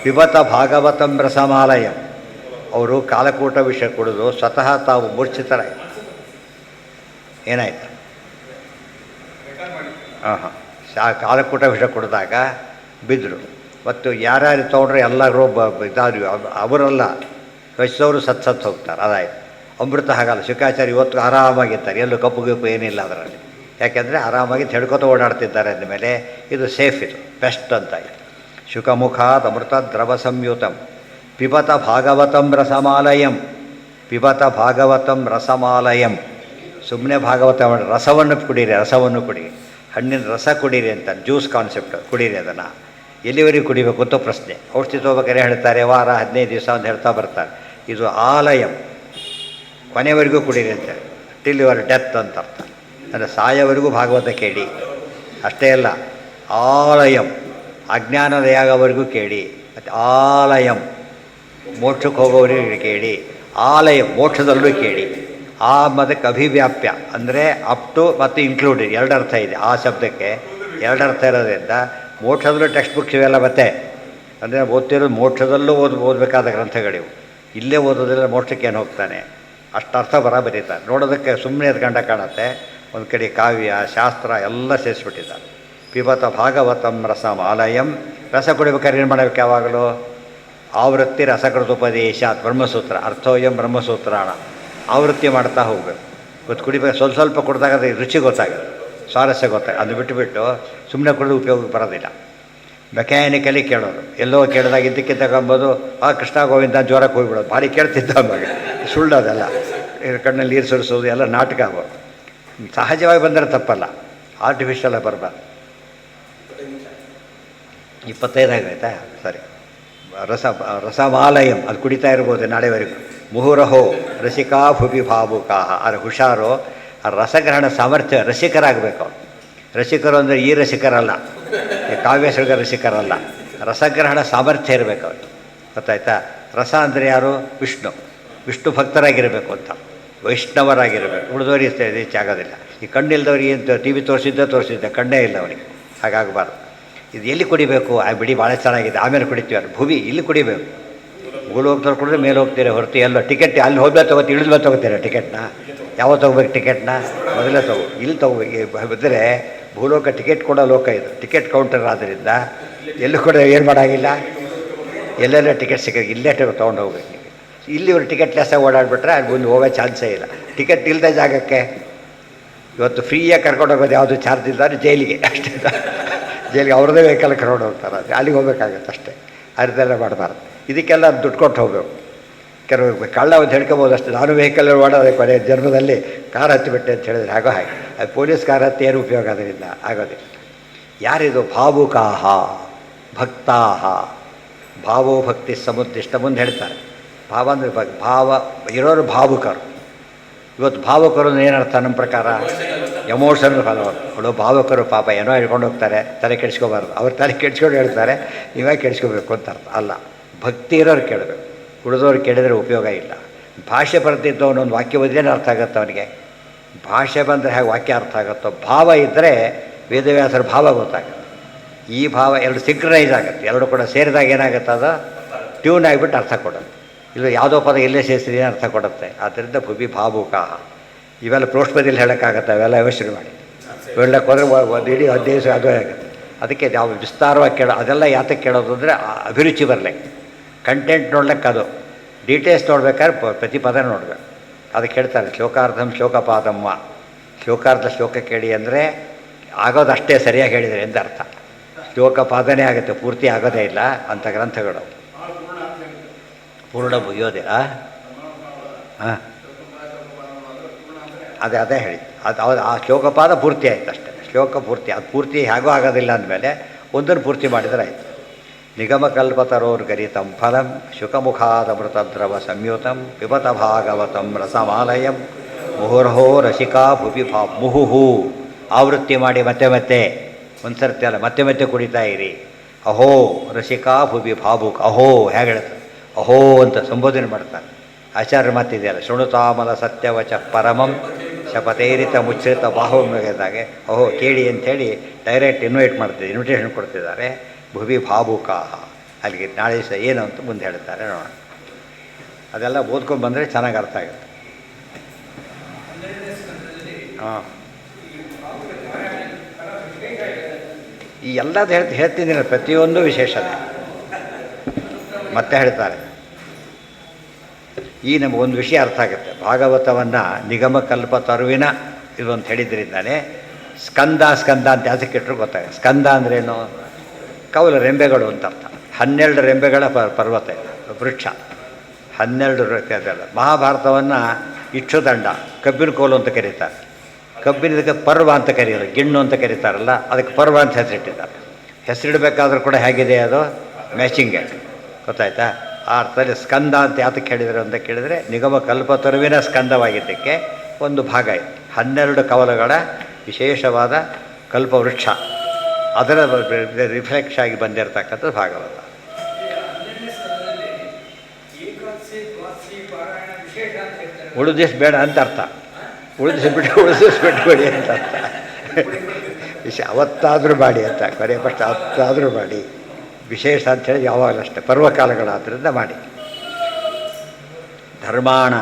ಪಿಬತ ಭಾಗವತಂ ರಸಮಾಲಯಂ. ಅವರು ಕಾಲಕೂಟ ವಿಷ ಕುಡಿದು ಸ್ವತಃ ತಾವು ಮೂರ್ಛಿತರ. ಏನಾಯ್ತು? ಕಾಲಕೂಟ ವಿಷ ಕುಡಿದಾಗ ಬಿದ್ದರು. ಮತ್ತು ಯಾರ್ಯಾರು ತೊಗೊಂಡ್ರೆ ಎಲ್ಲರೂ ಇದಾದ್ರು, ಅವರೆಲ್ಲ ವಯಸ್ಸವರು ಸತ್ತು ಹೋಗ್ತಾರೆ. ಅದಾಯ್ತು. ಅಮೃತ ಹಾಗಲ್ಲ. ಶುಕಾಚಾರ್ಯ ಇವತ್ತು ಆರಾಮಾಗಿರ್ತಾರೆ, ಎಲ್ಲೂ ಕಪ್ಪು ಗಿಪ್ಪು ಏನಿಲ್ಲ ಅದರಲ್ಲಿ. ಯಾಕೆಂದರೆ ಆರಾಮಾಗಿ ತೆಡ್ಕೊತ ಓಡಾಡ್ತಿದ್ದಾರೆ ಅಂದಮೇಲೆ ಇದು ಸೇಫ್, ಇದು ಬೆಸ್ಟ್ ಅಂತ ಆಯಿತು. ಶುಕಮುಖಾದ ಅಮೃತ ದ್ರವ ಸಂಯುತಂ ಪಿಬತ ಭಾಗವತಂ ರಸಮಾಲಯಂ. ಪಿಬತ ಭಾಗವತಂ ರಸಮಾಲಯಂ. ಸುಮ್ಮನೆ ಭಾಗವತ ರಸವನ್ನು ಕುಡೀರಿ, ರಸವನ್ನು ಕುಡೀರಿ. ಹಣ್ಣಿನ ರಸ ಕುಡೀರಿ ಅಂತ, ಜ್ಯೂಸ್ ಕಾನ್ಸೆಪ್ಟ್. ಕುಡೀರಿ ಅದನ್ನು. ಎಲ್ಲಿವರೆಗೂ ಕುಡಿಬೇಕು ಅಂತ ಪ್ರಶ್ನೆ. ಔಷಧಿ ತೊಗೋಬೇಕಾದ್ರೆ ಹೇಳ್ತಾರೆ ವಾರ 15 ದಿವಸ ಅಂತ ಹೇಳ್ತಾ ಬರ್ತಾರೆ. ಇದು ಆಲಯಂ, ಕೊನೆವರೆಗೂ ಕುಡೀರಿ ಅಂತೇಳಿ. ಟಿಲ್ ಯುವರ್ ಡೆತ್ ಅಂತ ಅರ್ಥ. ಅಂದರೆ ಸಾಯವರೆಗೂ ಭಾಗವತ ಕೇಳಿ. ಅಷ್ಟೇ ಅಲ್ಲ, ಆಲಯಂ ಅಜ್ಞಾನದಯಾಗವರೆಗೂ ಕೇಳಿ. ಮತ್ತು ಆಲಯಂ ಮೋಕ್ಷಕ್ಕೆ ಹೋಗೋವರೆಗೂ ಕೇಳಿ. ಆಲಯ ಮೋಕ್ಷದಲ್ಲೂ ಕೇಳಿ. ಆ ಮದಕ್ಕೆ ಅಭಿವ್ಯಾಪ್ಯ ಅಂದರೆ ಅಪ್ ಟು ಮತ್ತು ಇನ್ಕ್ಲೂಡೆಡ್ ಎರಡು ಅರ್ಥ ಇದೆ. ಆ ಶಬ್ದಕ್ಕೆ ಎರಡು ಅರ್ಥ ಇರೋದ್ರಿಂದ ಮೋಕ್ಷದಲ್ಲೂ ಟೆಕ್ಸ್ಟ್ ಬುಕ್ಸ್ ಇವೆಲ್ಲ ಮತ್ತೆ ಅಂದರೆ ಓದ್ತಿರೋದು ಮೋಕ್ಷದಲ್ಲೂ ಓದಬೇಕಾದ ಗ್ರಂಥಗಳಿವು. ಇಲ್ಲೇ ಓದೋದಿಲ್ಲ ಮೋಕ್ಷಕ್ಕೆ ಏನು ಹೋಗ್ತಾನೆ, ಅಷ್ಟು ಅರ್ಥ ಬರೀತಾರೆ. ನೋಡೋದಕ್ಕೆ ಸುಮ್ಮನೆ ಅದು ಗಂಡ ಕಾಣುತ್ತೆ. ಒಂದು ಕಡೆ ಕಾವ್ಯ ಶಾಸ್ತ್ರ ಎಲ್ಲ ಸೇರಿಸ್ಬಿಟ್ಟಿದ್ದಾರೆ. ಪಿಬತ ಭಾಗವತಂ ರಸಮಾಲಯಂ. ರಸ ಕುಡಿಬೇಕಾದ್ರೆ ಏನು ಮಾಡಬೇಕು? ಯಾವಾಗಲೂ ಆವೃತ್ತಿ ರಸಕೃತೋಪದೇಶ ಬ್ರಹ್ಮಸೂತ್ರ ಅರ್ಥೋಯಂ ಬ್ರಹ್ಮಸೂತ್ರಾಣ ಆವೃತ್ತಿ ಮಾಡ್ತಾ ಹೋಗಬೇಕು. ಗೊತ್ತು ಕುಡಿಬೇಕು. ಸ್ವಲ್ಪ ಕುಡಿದಾಗ ಅದು ರುಚಿ ಗೊತ್ತಾಗುತ್ತೆ, ಸ್ವಾರಸ್ಯ ಗೊತ್ತಾಗುತ್ತೆ. ಅದು ಬಿಟ್ಟುಬಿಟ್ಟು ಸುಮ್ಮನೆ ಕುಡಿದು ಉಪಯೋಗಕ್ಕೆ ಬರೋದಿಲ್ಲ. ಮೆಕ್ಯಾನಿಕಲಿ ಕೇಳೋದು, ಎಲ್ಲೋ ಕೇಳಿದಾಗ ಇದ್ದಕ್ಕೆ ತಗೊಂಬೋದು. ಕೃಷ್ಣ ಗೋವಿಂದ ಜ್ವರಕ್ಕೆ ಹೋಗಿಬಿಡೋದು. ಭಾರಿ ಕೇಳ್ತಿದ್ದ ಮಗ. ಸುಳ್ಳು ಅದೆಲ್ಲ. ಕಣ್ಣಲ್ಲಿ ನೀರು ಸುರಿಸೋದು ಎಲ್ಲ ನಾಟಕ ಆಗೋದು. ಸಹಜವಾಗಿ ಬಂದರೆ ತಪ್ಪಲ್ಲ, ಆರ್ಟಿಫಿಷಿಯಲ್ ಬರಬಾರ್ದು. 25 ಆಗೋಯ್ತಾ? ಸರಿ. ರಸಮಾಲಯಂ ಅದು ಕುಡಿತಾ ಇರ್ಬೋದು ನಾಳೆವರೆಗೂ. ಮುಹುರಹೋ ರಸಿಕಾ ಭುವಿ ಭಾವುಕಾಹ. ಅದು ಹುಷಾರು. ಆ ರಸಗ್ರಹಣ ಸಾಮರ್ಥ್ಯ, ರಸಿಕರಾಗಬೇಕು. ರಸಿಕರು ಅಂದರೆ ಈ ರಸಿಕರಲ್ಲ, ಈ ಕಾವ್ಯಸರ್ಗ ರಸಿಕರಲ್ಲ. ರಸಗ್ರಹಣ ಸಾಮರ್ಥ್ಯ ಇರಬೇಕು ಅವ್ರಿಗೆ. ಗೊತ್ತಾಯ್ತಾ? ರಸ ಅಂದರೆ ಯಾರು? ವಿಷ್ಣು ಭಕ್ತರಾಗಿರಬೇಕು ಅಂತ, ವೈಷ್ಣವರಾಗಿರಬೇಕು. ಉಳಿದವರಿಗೆ ಹೆಚ್ಚಾಗೋದಿಲ್ಲ. ಈ ಕಣ್ಣಿಲ್ದವ್ರಿಗೆ ಏನು ಟಿ ವಿ ತೋರಿಸಿದ್ದೆ ಕಣ್ಣೇ ಇಲ್ಲ ಅವನಿಗೆ. ಹಾಗಾಗಬಾರ್ದು. ಇದು ಎಲ್ಲಿ ಕುಡಿಬೇಕು? ಆ ಬಿಡಿ ಭಾಳ ಚೆನ್ನಾಗಿದೆ, ಆಮೇಲೆ ಕುಡಿತೀವಿ. ಭುವಿ ಇಲ್ಲಿ ಕುಡಿಬೇಕು. ಭೂಲೋಕದಲ್ಲಿ ಕುಡಿದ್ರೆ ಮೇಲೆ ಹೋಗ್ತೀರಾ ಹೊರತು ಎಲ್ಲ ಟಿಕೆಟ್ ಅಲ್ಲಿ ಹೋಗ್ಲೇ ತೊಗೋತೀವಿ, ಇಳಿದ್ಮೇಲೆ ತೊಗೋತೀರಾ ಟಿಕೆಟ್ನ? ಯಾವಾಗ ತೊಗೋಬೇಕು ಟಿಕೆಟ್ನ? ಮೊದಲೇ ಇಲ್ಲಿ ತೊಗೋಬೇಕು. ಬಿದ್ದರೆ ಭೂಲೋಕ ಟಿಕೆಟ್ ಕೊಡೋ ಲೋಕ ಇದು, ಟಿಕೆಟ್ ಕೌಂಟರ್ ಆದ್ದರಿಂದ ಎಲ್ಲೂ ಕೂಡ ಏನು ಮಾಡೋಂಗಿಲ್ಲ, ಎಲ್ಲೆಲ್ಲ ಟಿಕೆಟ್ ಸಿಗೋದು ಇಲ್ಲೇ ತೊಗೊಂಡು ಹೋಗ್ಬೇಕು. ಇಲ್ಲಿ ಇವರು ಟಿಕೆಟ್ ಲೆಸ್ಸಾಗಿ ಓಡಾಡ್ಬಿಟ್ರೆ ಅಲ್ಲಿ ಮುಂದೆ ಹೋಗೋ ಚಾನ್ಸೇ ಇಲ್ಲ. ಟಿಕೆಟ್ ಇಲ್ಲದೆ ಜಾಗಕ್ಕೆ ಇವತ್ತು ಫ್ರೀಯಾಗಿ ಕರ್ಕೊಂಡು ಹೋಗೋದು ಯಾವುದು ಚಾರ್ಜ್ ಇಲ್ದಾರೆ ಜೈಲಿಗೆ ಅಷ್ಟೇ. ಜೈಲಿಗೆ ಅವ್ರದ್ದೇ ವೆಹಿಕಲ್ ಕರ್ಕೊಂಡು ಹೋಗ್ತಾರೆ, ಅಲ್ಲಿಗೆ ಹೋಗ್ಬೇಕಾಗತ್ತೆ ಅಷ್ಟೇ. ಅರ್ಧೆಲ್ಲ ಮಾಡಬಾರ್ದು. ಇದಕ್ಕೆಲ್ಲ ದುಡ್ಡು ಕೊಟ್ಟು ಹೋಗ್ಬೇಕು. ಕೆಲವು ಕಳ್ಳ ಒಂದು ಹೇಳ್ಕೊಬೋದು ಅಷ್ಟೇ. ನಾನು ವೆಹಿಕಲ್ ಓಡೋದೇ ಕೊನೆ ಜನ್ಮದಲ್ಲಿ ಕಾರ್ ಹತ್ತಿಬಿಟ್ಟೆ ಅಂತ ಹೇಳಿದ್ರೆ ಆಗೋ ಹಾಗೆ. ಅದು ಪೊಲೀಸ್ ಕಾರ್ ಹತ್ತಿ ಏನು ಉಪಯೋಗ ಅದರಿಂದ ಆಗೋದಿಲ್ಲ. ಯಾರಿದು? ಭಾವುಕಾಹ ಭಕ್ತಾಹ. ಭಾವೋ ಭಕ್ತಿ ಸಮುದ್ದಿಷ್ಟ ಮುಂದೆ ಹೇಳ್ತಾರೆ. ಭಾವ ಅಂದರೆ ಭಾವ ಇರೋರು ಭಾವುಕರು. ಇವತ್ತು ಭಾವುಕರು ಏನರ್ಥ ನಮ್ಮ ಪ್ರಕಾರ? Emotional follower. ಭಾವುಕರು ಪಾಪ ಏನೋ ಹೇಳ್ಕೊಂಡು ಹೋಗ್ತಾರೆ, ತಲೆ ಕೆಡಿಸ್ಕೋಬಾರ್ದು. ಅವ್ರು ತಲೆ ಕೆಡಿಸ್ಕೊಂಡು ಹೇಳ್ತಾರೆ, ನೀವೇ ಕೆಡಿಸ್ಕೋಬೇಕು ಅಂತ ಅರ್ಥ ಅಲ್ಲ. ಭಕ್ತಿ ಇರೋರು ಕೇಳಬೇಕು, ಉಳಿದವ್ರು ಕೇಳಿದರೆ ಉಪಯೋಗ ಇಲ್ಲ. ಭಾಷೆ ಬರ್ತಿದ್ದವನು ಒಂದು ವಾಕ್ಯ ಓದಿದ್ರೆ ಅರ್ಥ ಆಗುತ್ತೆ ಅವನಿಗೆ. ಭಾಷೆ ಬಂದರೆ ಹೇಗೆ ವಾಕ್ಯ ಅರ್ಥ ಆಗುತ್ತೋ, ಭಾವ ಇದ್ದರೆ ವೇದವ್ಯಾಸರ ಭಾವ ಗೊತ್ತಾಗುತ್ತೆ. ಈ ಭಾವ ಎರಡು ಸಿಂಕ್ರನೈಸ್ ಆಗುತ್ತೆ, ಎರಡು ಕೂಡ ಸೇರಿದಾಗ ಏನಾಗುತ್ತೆ, ಅದು ಟ್ಯೂನ್ ಆಗಿಬಿಟ್ಟು ಅರ್ಥ ಕೊಡುತ್ತೆ. ಇಲ್ಲ ಯಾವುದೋ ಪದ ಎಲ್ಲೇ ಸೇರಿಸಿದ್ರೆ ಅರ್ಥ ಕೊಡುತ್ತೆ. ಆದ್ದರಿಂದ ಭುವಿ ಭಾವುಕಾಹ. ಇವೆಲ್ಲ ಪ್ರೋಷ್ಪದಿಯಲ್ಲಿ ಹೇಳೋಕ್ಕಾಗತ್ತೆ, ಅವೆಲ್ಲ ಯೋಚನೆ ಮಾಡಿ ಹೇಳಕ್ಕೆ ಹೋದರೆ ಒಂದು ಇಡೀ 15 ದಿವಸ ಅದು ಆಗುತ್ತೆ. ಅದಕ್ಕೆ ಯಾವ ವಿಸ್ತಾರವಾಗಿ ಅದೆಲ್ಲ ಯಾತಕ್ಕೆ ಕೇಳೋದು ಅಂದರೆ ಅಭಿರುಚಿ ಬರಲಿಕ್ಕೆ, ಕಂಟೆಂಟ್ ನೋಡ್ಲಿಕ್ಕೆ. ಅದು ಡೀಟೇಲ್ಸ್ ನೋಡ್ಬೇಕಾದ್ರೆ ಪ್ರತಿ ಪದ ನೋಡಬೇಕು. ಅದಕ್ಕೆ ಹೇಳ್ತಾರೆ ಶ್ಲೋಕಾರ್ಧಂ ಶ್ಲೋಕಪಾದಮ್ಮ. ಶ್ಲೋಕಾರ್ಧ ಶ್ಲೋಕ ಕೇಳಿ ಅಂದರೆ ಆಗೋದು ಅಷ್ಟೇ ಸರಿಯಾಗಿ ಹೇಳಿದರೆ ಅಂತ ಅರ್ಥ. ಶ್ಲೋಕಪಾದನೇ ಆಗುತ್ತೆ, ಪೂರ್ತಿ ಆಗೋದೇ ಇಲ್ಲ ಅಂಥ ಗ್ರಂಥಗಳು. ಪೂರ್ಣ ಮುಗಿಯೋದಿಲ್ಲ. ಹಾಂ, ಅದೇ ಹೇಳಿ. ಅದು ಆ ಶ್ಲೋಕಪಾದ ಪೂರ್ತಿ ಆಯ್ತು ಅಷ್ಟೇ. ಶ್ಲೋಕ ಪೂರ್ತಿ, ಅದು ಪೂರ್ತಿ ಹೇಗೂ ಆಗೋದಿಲ್ಲ ಅಂದಮೇಲೆ ಒಂದನ್ನು ಪೂರ್ತಿ ಮಾಡಿದರೆ ಆಯಿತು. ನಿಗಮಕಲ್ಪತರೋರ್ಗರಿತಂ ಫಲಂ ಶುಕಮುಖಾದಮೃತದ್ರವ ಸಂಯುತಂ ಪಿಬತ ಭಾಗವತಂ ರಸಮಾಲಯಂ ಮುಹುರ್ಹೋ ರಸಿಕಾ ಭುವಿ ಮುಹುಹು. ಆವೃತ್ತಿ ಮಾಡಿ ಮತ್ತೆ ಮತ್ತೆ, ಒಂದು ಸರ್ತಿ ಅಲ್ಲ ಮತ್ತೆ ಮತ್ತೆ ಕುಡಿತಾ ಇರಿ. ಅಹೋ ರಸಿಕಾ ಭುವಿ ಭಾವುಕ. ಅಹೋ ಹೇಗೆ ಹೇಳ್ತಾರೆ, ಅಹೋ ಅಂತ ಸಂಬೋಧನೆ ಮಾಡ್ತಾರೆ. ಆಚಾರ್ಯ ಮಾತಿದೆಯಲ್ಲ, ಶೃಣುತಾಮಲ ಸತ್ಯವಚ ಪರಮಂ ಶಪತೇರಿತ ಮುಚ್ಚಿತ ಬಾಹುಮ್ಯದಾಗೆ ಅಹೋ ಕೇಳಿ ಅಂಥೇಳಿ ಡೈರೆಕ್ಟ್ ಇನ್ವಿಟೇಷನ್ ಕೊಡ್ತಿದ್ದಾರೆ. ಭುವಿ ಭಾವುಕಾಹ. ಅಲ್ಲಿಗೆ ನಾಳೆ ದಿವಸ ಏನು ಅಂತ ಮುಂದೆ ಹೇಳ್ತಾರೆ ನೋಡೋಣ. ಅದೆಲ್ಲ ಓದ್ಕೊಂಡು ಬಂದರೆ ಚೆನ್ನಾಗಿ ಅರ್ಥ ಆಗುತ್ತೆ. ಹಾಂ, ಈ ಎಲ್ಲದು ಹೇಳ್ತಿದ್ದೀನಿ, ಪ್ರತಿಯೊಂದು ವಿಶೇಷತೆ ಮತ್ತೆ ಹೇಳ್ತಾರೆ. ಈ ನಮಗೊಂದು ವಿಷಯ ಅರ್ಥ ಆಗುತ್ತೆ. ಭಾಗವತವನ್ನು ನಿಗಮಕಲ್ಪ ತರುವಿನ ಇದು ಅಂತ ಹೇಳಿದ್ರಿಂದಾನೆ ಸ್ಕಂದ ಅಂತ ಅದಕ್ಕೆ ಇಟ್ಟರು ಗೊತ್ತಾಗುತ್ತೆ. ಸ್ಕಂದ ಅಂದ್ರೇನು? ಕೌಲ ರೆಂಬೆಗಳು ಅಂತ ಅರ್ಥ. 12 ರೆಂಬೆಗಳ ಪರ್ವತ ವೃಕ್ಷ, 12 ಮಹಾಭಾರತವನ್ನು ಇಕ್ಷುದಂಡ, ಕಬ್ಬಿನ ಕೋಲು ಅಂತ ಕರೀತಾರೆ. ಕಬ್ಬಿನದಕ್ಕೆ ಪರ್ವ ಅಂತ ಕರೆಯೋದು, ಗಿಣ್ಣು ಅಂತ ಕರೀತಾರಲ್ಲ, ಅದಕ್ಕೆ ಪರ್ವ ಅಂತ ಹೆಸರಿಟ್ಟಿದ್ದಾರೆ. ಹೆಸರಿಡಬೇಕಾದ್ರೂ ಕೂಡ ಹೇಗಿದೆ ಅದು ಮ್ಯಾಚಿಂಗ್, ಗೊತ್ತಾಯ್ತಾ? ಆ ಅರ್ಥದಲ್ಲಿ ಸ್ಕಂದ ಅಂತ ಯಾತಕ್ಕೆ ಹೇಳಿದರು ಅಂತ ಕೇಳಿದರೆ, ನಿಗಮ ಕಲ್ಪತರುವಿನ ಸ್ಕಂದವಾಗಿದ್ದಕ್ಕೆ ಒಂದು ಭಾಗ ಇದೆ. 12 ಕವಲುಗಳ ವಿಶೇಷವಾದ ಕಲ್ಪವೃಕ್ಷ, ಅದರ ರಿಫ್ಲೆಕ್ಟ್ ಆಗಿ ಬಂದಿರತಕ್ಕಂಥದ್ದು ಭಾಗವತ. ಉಳಿದಿಸ್ಬೇಡ ಅಂತ ಅರ್ಥ. ಉಳಿದಿಸ್ಬಿಟ್ಬೇಡಿ ಅಂತ ಅರ್ಥ. ವಿಷಯ ಅವತ್ತಾದರೂ ಮಾಡಿ ಅಂತ, ಕೊನೆ ಫಸ್ಟ್ ಅವತ್ತಾದರೂ ಮಾಡಿ. ವಿಶೇಷ ಅಂಥೇಳಿ ಯಾವಾಗಲೂ ಅಷ್ಟೇ, ಪರ್ವಕಾಲಗಳಾದ್ದರಿಂದ ಮಾಡಿ. ಧರ್ಮಾಣ